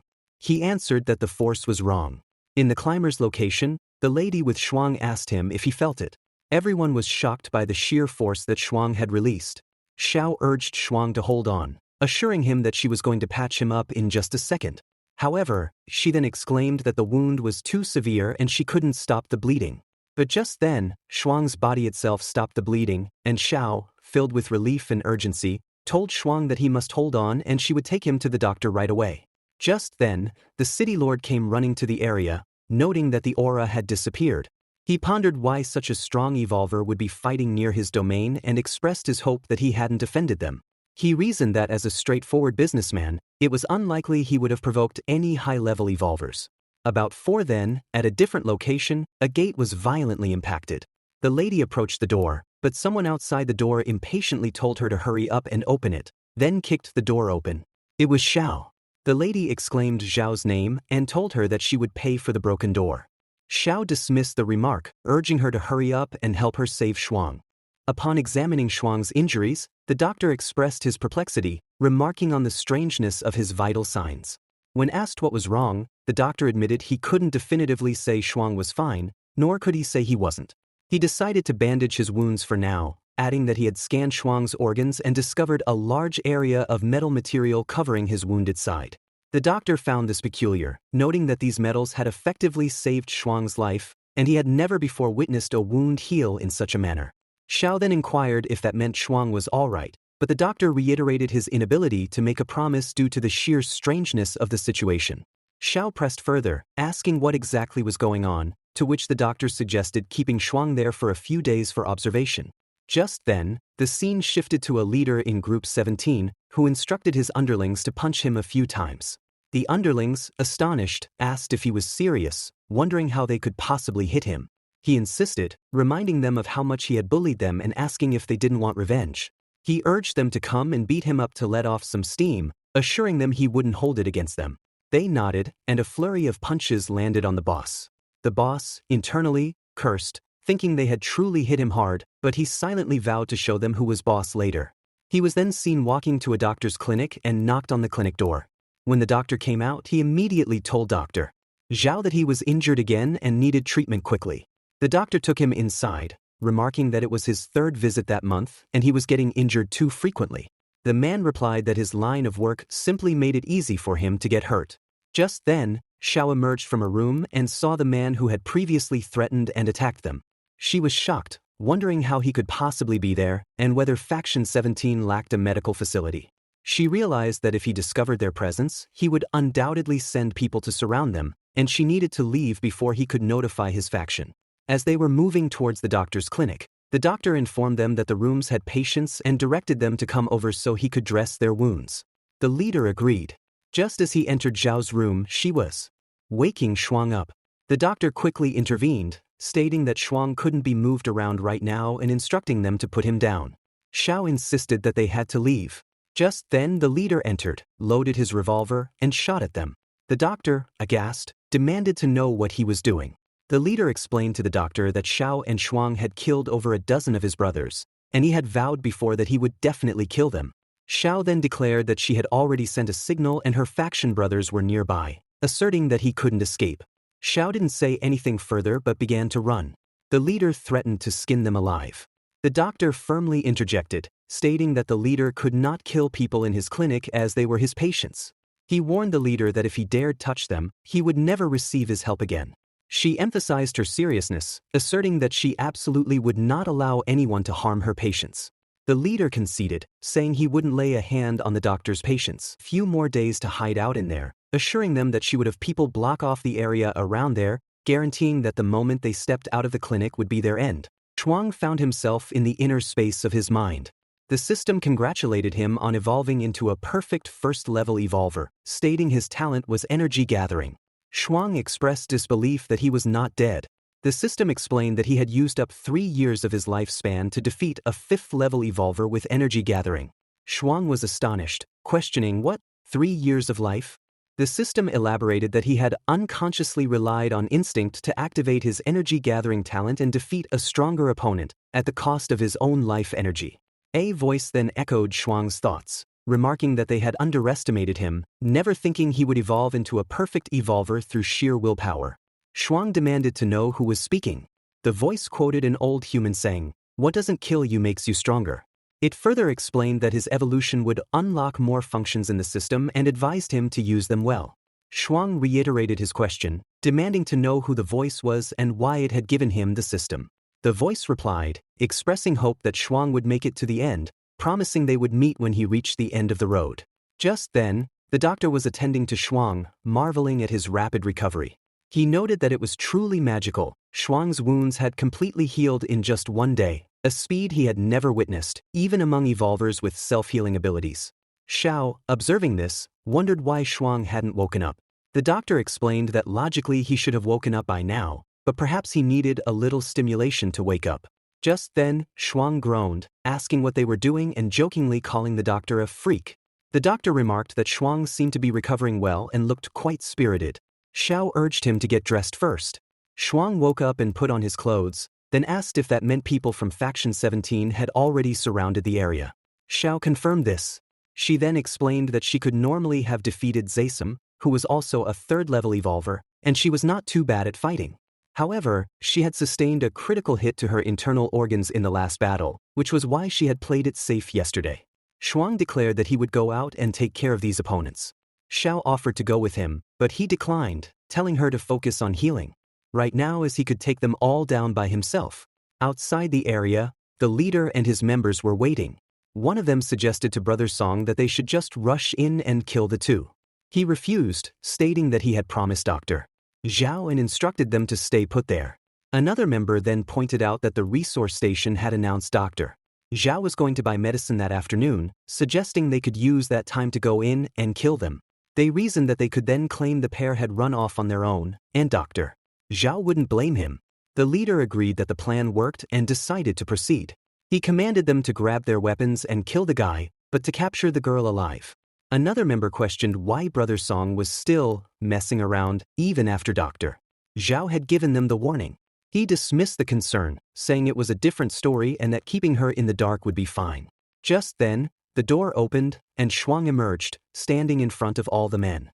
Speaker 1: He answered that the force was wrong. In the climber's location, the lady with Shuang asked him if he felt it. Everyone was shocked by the sheer force that Shuang had released. Xiao urged Shuang to hold on, assuring him that she was going to patch him up in just a second. However, she then exclaimed that the wound was too severe and she couldn't stop the bleeding. But just then, Shuang's body itself stopped the bleeding, and Xiao, filled with relief and urgency, told Shuang that he must hold on and she would take him to the doctor right away. Just then, the city lord came running to the area, noting that the aura had disappeared. He pondered why such a strong evolver would be fighting near his domain and expressed his hope that he hadn't offended them. He reasoned that as a straightforward businessman, it was unlikely he would have provoked any high-level evolvers. About 4 then, at a different location, a gate was violently impacted. The lady approached the door, but someone outside the door impatiently told her to hurry up and open it, then kicked the door open. It was Xiao. The lady exclaimed Zhao's name and told her that she would pay for the broken door. Xiao dismissed the remark, urging her to hurry up and help her save Shuang. Upon examining Shuang's injuries, the doctor expressed his perplexity, remarking on the strangeness of his vital signs. When asked what was wrong, the doctor admitted he couldn't definitively say Shuang was fine, nor could he say he wasn't. He decided to bandage his wounds for now, adding that he had scanned Shuang's organs and discovered a large area of metal material covering his wounded side. The doctor found this peculiar, noting that these metals had effectively saved Shuang's life, and he had never before witnessed a wound heal in such a manner. Xiao then inquired if that meant Shuang was all right, but the doctor reiterated his inability to make a promise due to the sheer strangeness of the situation. Xiao pressed further, asking what exactly was going on, to which the doctor suggested keeping Shuang there for a few days for observation. Just then, the scene shifted to a leader in Group 17, who instructed his underlings to punch him a few times. The underlings, astonished, asked if he was serious, wondering how they could possibly hit him. He insisted, reminding them of how much he had bullied them and asking if they didn't want revenge. He urged them to come and beat him up to let off some steam, assuring them he wouldn't hold it against them. They nodded, and a flurry of punches landed on the boss. The boss, internally, cursed, thinking they had truly hit him hard, but he silently vowed to show them who was boss later. He was then seen walking to a doctor's clinic and knocked on the clinic door. When the doctor came out, he immediately told Dr. Zhao that he was injured again and needed treatment quickly. The doctor took him inside, remarking that it was his 3rd visit that month and he was getting injured too frequently. The man replied that his line of work simply made it easy for him to get hurt. Just then, Xiao emerged from a room and saw the man who had previously threatened and attacked them. She was shocked, wondering how he could possibly be there and whether Faction 17 lacked a medical facility. She realized that if he discovered their presence, he would undoubtedly send people to surround them, and she needed to leave before he could notify his faction. As they were moving towards the doctor's clinic, the doctor informed them that the rooms had patients and directed them to come over so he could dress their wounds. The leader agreed. Just as he entered Zhao's room, she was waking Shuang up. The doctor quickly intervened, stating that Shuang couldn't be moved around right now and instructing them to put him down. Xiao insisted that they had to leave. Just then the leader entered, loaded his revolver, and shot at them. The doctor, aghast, demanded to know what he was doing. The leader explained to the doctor that Xiao and Shuang had killed over a dozen of his brothers, and he had vowed before that he would definitely kill them. Xiao then declared that she had already sent a signal and her faction brothers were nearby, asserting that he couldn't escape. Xiao didn't say anything further but began to run. The leader threatened to skin them alive. The doctor firmly interjected, stating that the leader could not kill people in his clinic as they were his patients. He warned the leader that if he dared touch them, he would never receive his help again. She emphasized her seriousness, asserting that she absolutely would not allow anyone to harm her patients. The leader conceded, saying he wouldn't lay a hand on the doctor's patients. Few more days to hide out in there, assuring them that she would have people block off the area around there, guaranteeing that the moment they stepped out of the clinic would be their end. Shuang found himself in the inner space of his mind. The system congratulated him on evolving into a perfect first-level evolver, stating his talent was energy gathering. Shuang expressed disbelief that he was not dead. The system explained that he had used up 3 years of his lifespan to defeat a 5th-level evolver with energy gathering. Shuang was astonished, questioning what, 3 years of life? The system elaborated that he had unconsciously relied on instinct to activate his energy-gathering talent and defeat a stronger opponent, at the cost of his own life energy. A voice then echoed Shuang's thoughts, remarking that they had underestimated him, never thinking he would evolve into a perfect evolver through sheer willpower. Shuang demanded to know who was speaking. The voice quoted an old human saying, "What doesn't kill you makes you stronger." It further explained that his evolution would unlock more functions in the system and advised him to use them well. Shuang reiterated his question, demanding to know who the voice was and why it had given him the system. The voice replied, expressing hope that Shuang would make it to the end, promising they would meet when he reached the end of the road. Just then, the doctor was attending to Shuang, marveling at his rapid recovery. He noted that it was truly magical. Shuang's wounds had completely healed in just one day, a speed he had never witnessed, even among evolvers with self-healing abilities. Xiao, observing this, wondered why Shuang hadn't woken up. The doctor explained that logically he should have woken up by now, but perhaps he needed a little stimulation to wake up. Just then, Shuang groaned, asking what they were doing and jokingly calling the doctor a freak. The doctor remarked that Shuang seemed to be recovering well and looked quite spirited. Xiao urged him to get dressed first. Shuang woke up and put on his clothes, then asked if that meant people from Faction 17 had already surrounded the area. Xiao confirmed this. She then explained that she could normally have defeated Zaysum, who was also a third-level evolver, and she was not too bad at fighting. However, she had sustained a critical hit to her internal organs in the last battle, which was why she had played it safe yesterday. Shuang declared that he would go out and take care of these opponents. Xiao offered to go with him, but he declined, telling her to focus on healing. Right now, as he could take them all down by himself. Outside the area, the leader and his members were waiting. One of them suggested to Brother Song that they should just rush in and kill the two. He refused, stating that he had promised Dr. Zhao and instructed them to stay put there. Another member then pointed out that the resource station had announced Dr. Zhao was going to buy medicine that afternoon, suggesting they could use that time to go in and kill them. They reasoned that they could then claim the pair had run off on their own, and Dr. Zhao wouldn't blame him. The leader agreed that the plan worked and decided to proceed. He commanded them to grab their weapons and kill the guy, but to capture the girl alive. Another member questioned why Brother Song was still messing around even after Dr. Zhao had given them the warning. He dismissed the concern, saying it was a different story and that keeping her in the dark would be fine. Just then, the door opened and Shuang emerged, standing in front of all the men.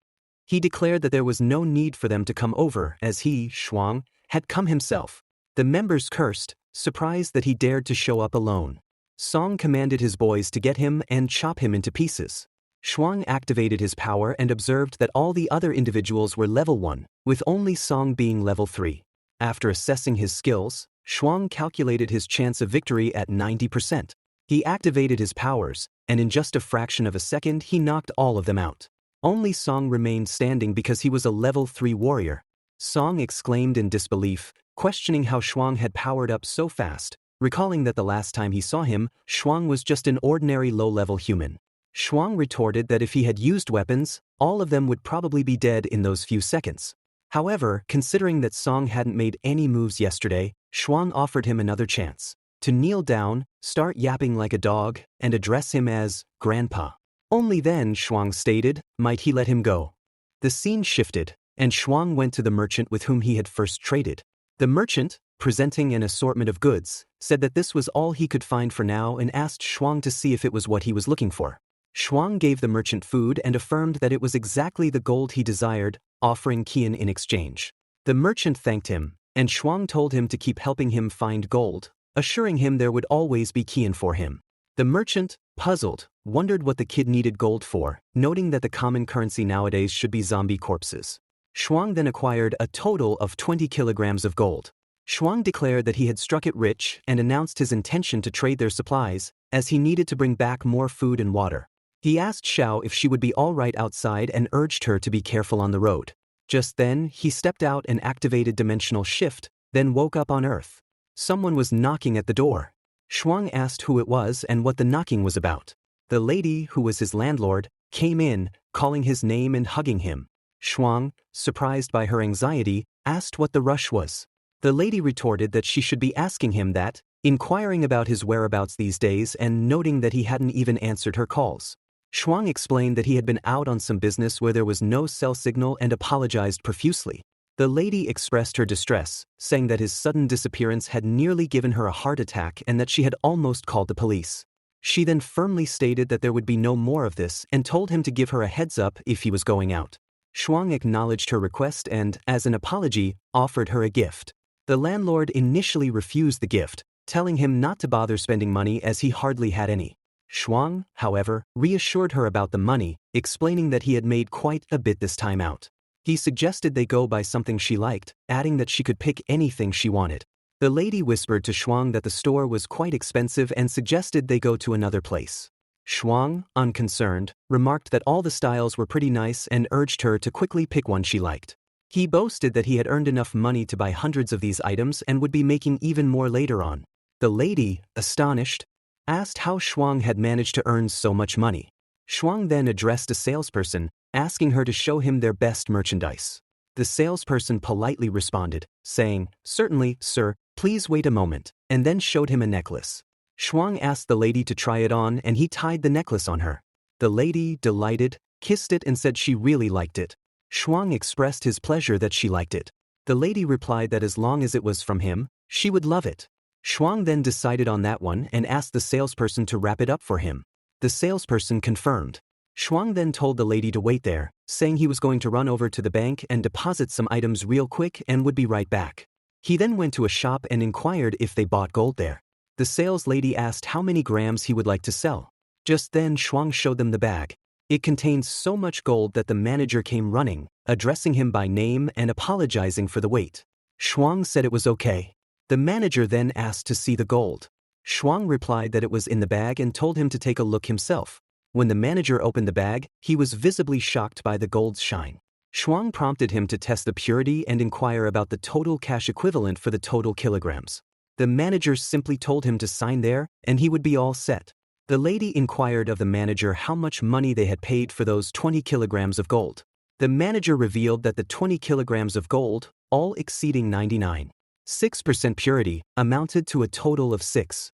Speaker 1: He declared that there was no need for them to come over as he, Shuang, had come himself. The members cursed, surprised that he dared to show up alone. Song commanded his boys to get him and chop him into pieces. Shuang activated his power and observed that all the other individuals were level 1, with only Song being level 3. After assessing his skills, Shuang calculated his chance of victory at 90%. He activated his powers, and in just a fraction of a second he knocked all of them out. Only Song remained standing because he was a level 3 warrior. Song exclaimed in disbelief, questioning how Shuang had powered up so fast, recalling that the last time he saw him, Shuang was just an ordinary low-level human. Shuang retorted that if he had used weapons, all of them would probably be dead in those few seconds. However, considering that Song hadn't made any moves yesterday, Shuang offered him another chance. To kneel down, start yapping like a dog, and address him as Grandpa. Only then, Shuang stated, might he let him go. The scene shifted, and Shuang went to the merchant with whom he had first traded. The merchant, presenting an assortment of goods, said that this was all he could find for now and asked Shuang to see if it was what he was looking for. Shuang gave the merchant food and affirmed that it was exactly the gold he desired, offering Qian in exchange. The merchant thanked him, and Shuang told him to keep helping him find gold, assuring him there would always be Qian for him. The merchant, puzzled, wondered what the kid needed gold for, noting that the common currency nowadays should be zombie corpses. Shuang then acquired a total of 20 kilograms of gold. Shuang declared that he had struck it rich and announced his intention to trade their supplies, as he needed to bring back more food and water. He asked Xiao if she would be all right outside and urged her to be careful on the road. Just then, he stepped out and activated dimensional shift, then woke up on Earth. Someone was knocking at the door. Shuang asked who it was and what the knocking was about. The lady, who was his landlord, came in, calling his name and hugging him. Shuang, surprised by her anxiety, asked what the rush was. The lady retorted that she should be asking him that, inquiring about his whereabouts these days and noting that he hadn't even answered her calls. Shuang explained that he had been out on some business where there was no cell signal and apologized profusely. The lady expressed her distress, saying that his sudden disappearance had nearly given her a heart attack and that she had almost called the police. She then firmly stated that there would be no more of this and told him to give her a heads up if he was going out. Shuang acknowledged her request and, as an apology, offered her a gift. The landlord initially refused the gift, telling him not to bother spending money as he hardly had any. Shuang, however, reassured her about the money, explaining that he had made quite a bit this time out. He suggested they go buy something she liked, adding that she could pick anything she wanted. The lady whispered to Shuang that the store was quite expensive and suggested they go to another place. Shuang, unconcerned, remarked that all the styles were pretty nice and urged her to quickly pick one she liked. He boasted that he had earned enough money to buy hundreds of these items and would be making even more later on. The lady, astonished, asked how Shuang had managed to earn so much money. Shuang then addressed a salesperson, asking her to show him their best merchandise. The salesperson politely responded, saying, "Certainly, sir, please wait a moment," and then showed him a necklace. Shuang asked the lady to try it on and he tied the necklace on her. The lady, delighted, kissed it and said she really liked it. Shuang expressed his pleasure that she liked it. The lady replied that as long as it was from him, she would love it. Shuang then decided on that one and asked the salesperson to wrap it up for him. The salesperson confirmed. Shuang then told the lady to wait there, saying he was going to run over to the bank and deposit some items real quick and would be right back. He then went to a shop and inquired if they bought gold there. The sales lady asked how many grams he would like to sell. Just then Shuang showed them the bag. It contained so much gold that the manager came running, addressing him by name and apologizing for the wait. Shuang said it was okay. The manager then asked to see the gold. Shuang replied that it was in the bag and told him to take a look himself. When the manager opened the bag, he was visibly shocked by the gold's shine. Shuang prompted him to test the purity and inquire about the total cash equivalent for the total kilograms. The manager simply told him to sign there, and he would be all set. The lady inquired of the manager how much money they had paid for those 20 kilograms of gold. The manager revealed that the 20 kilograms of gold, all exceeding 99.6% purity, amounted to a total of 6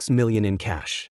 Speaker 1: million in cash.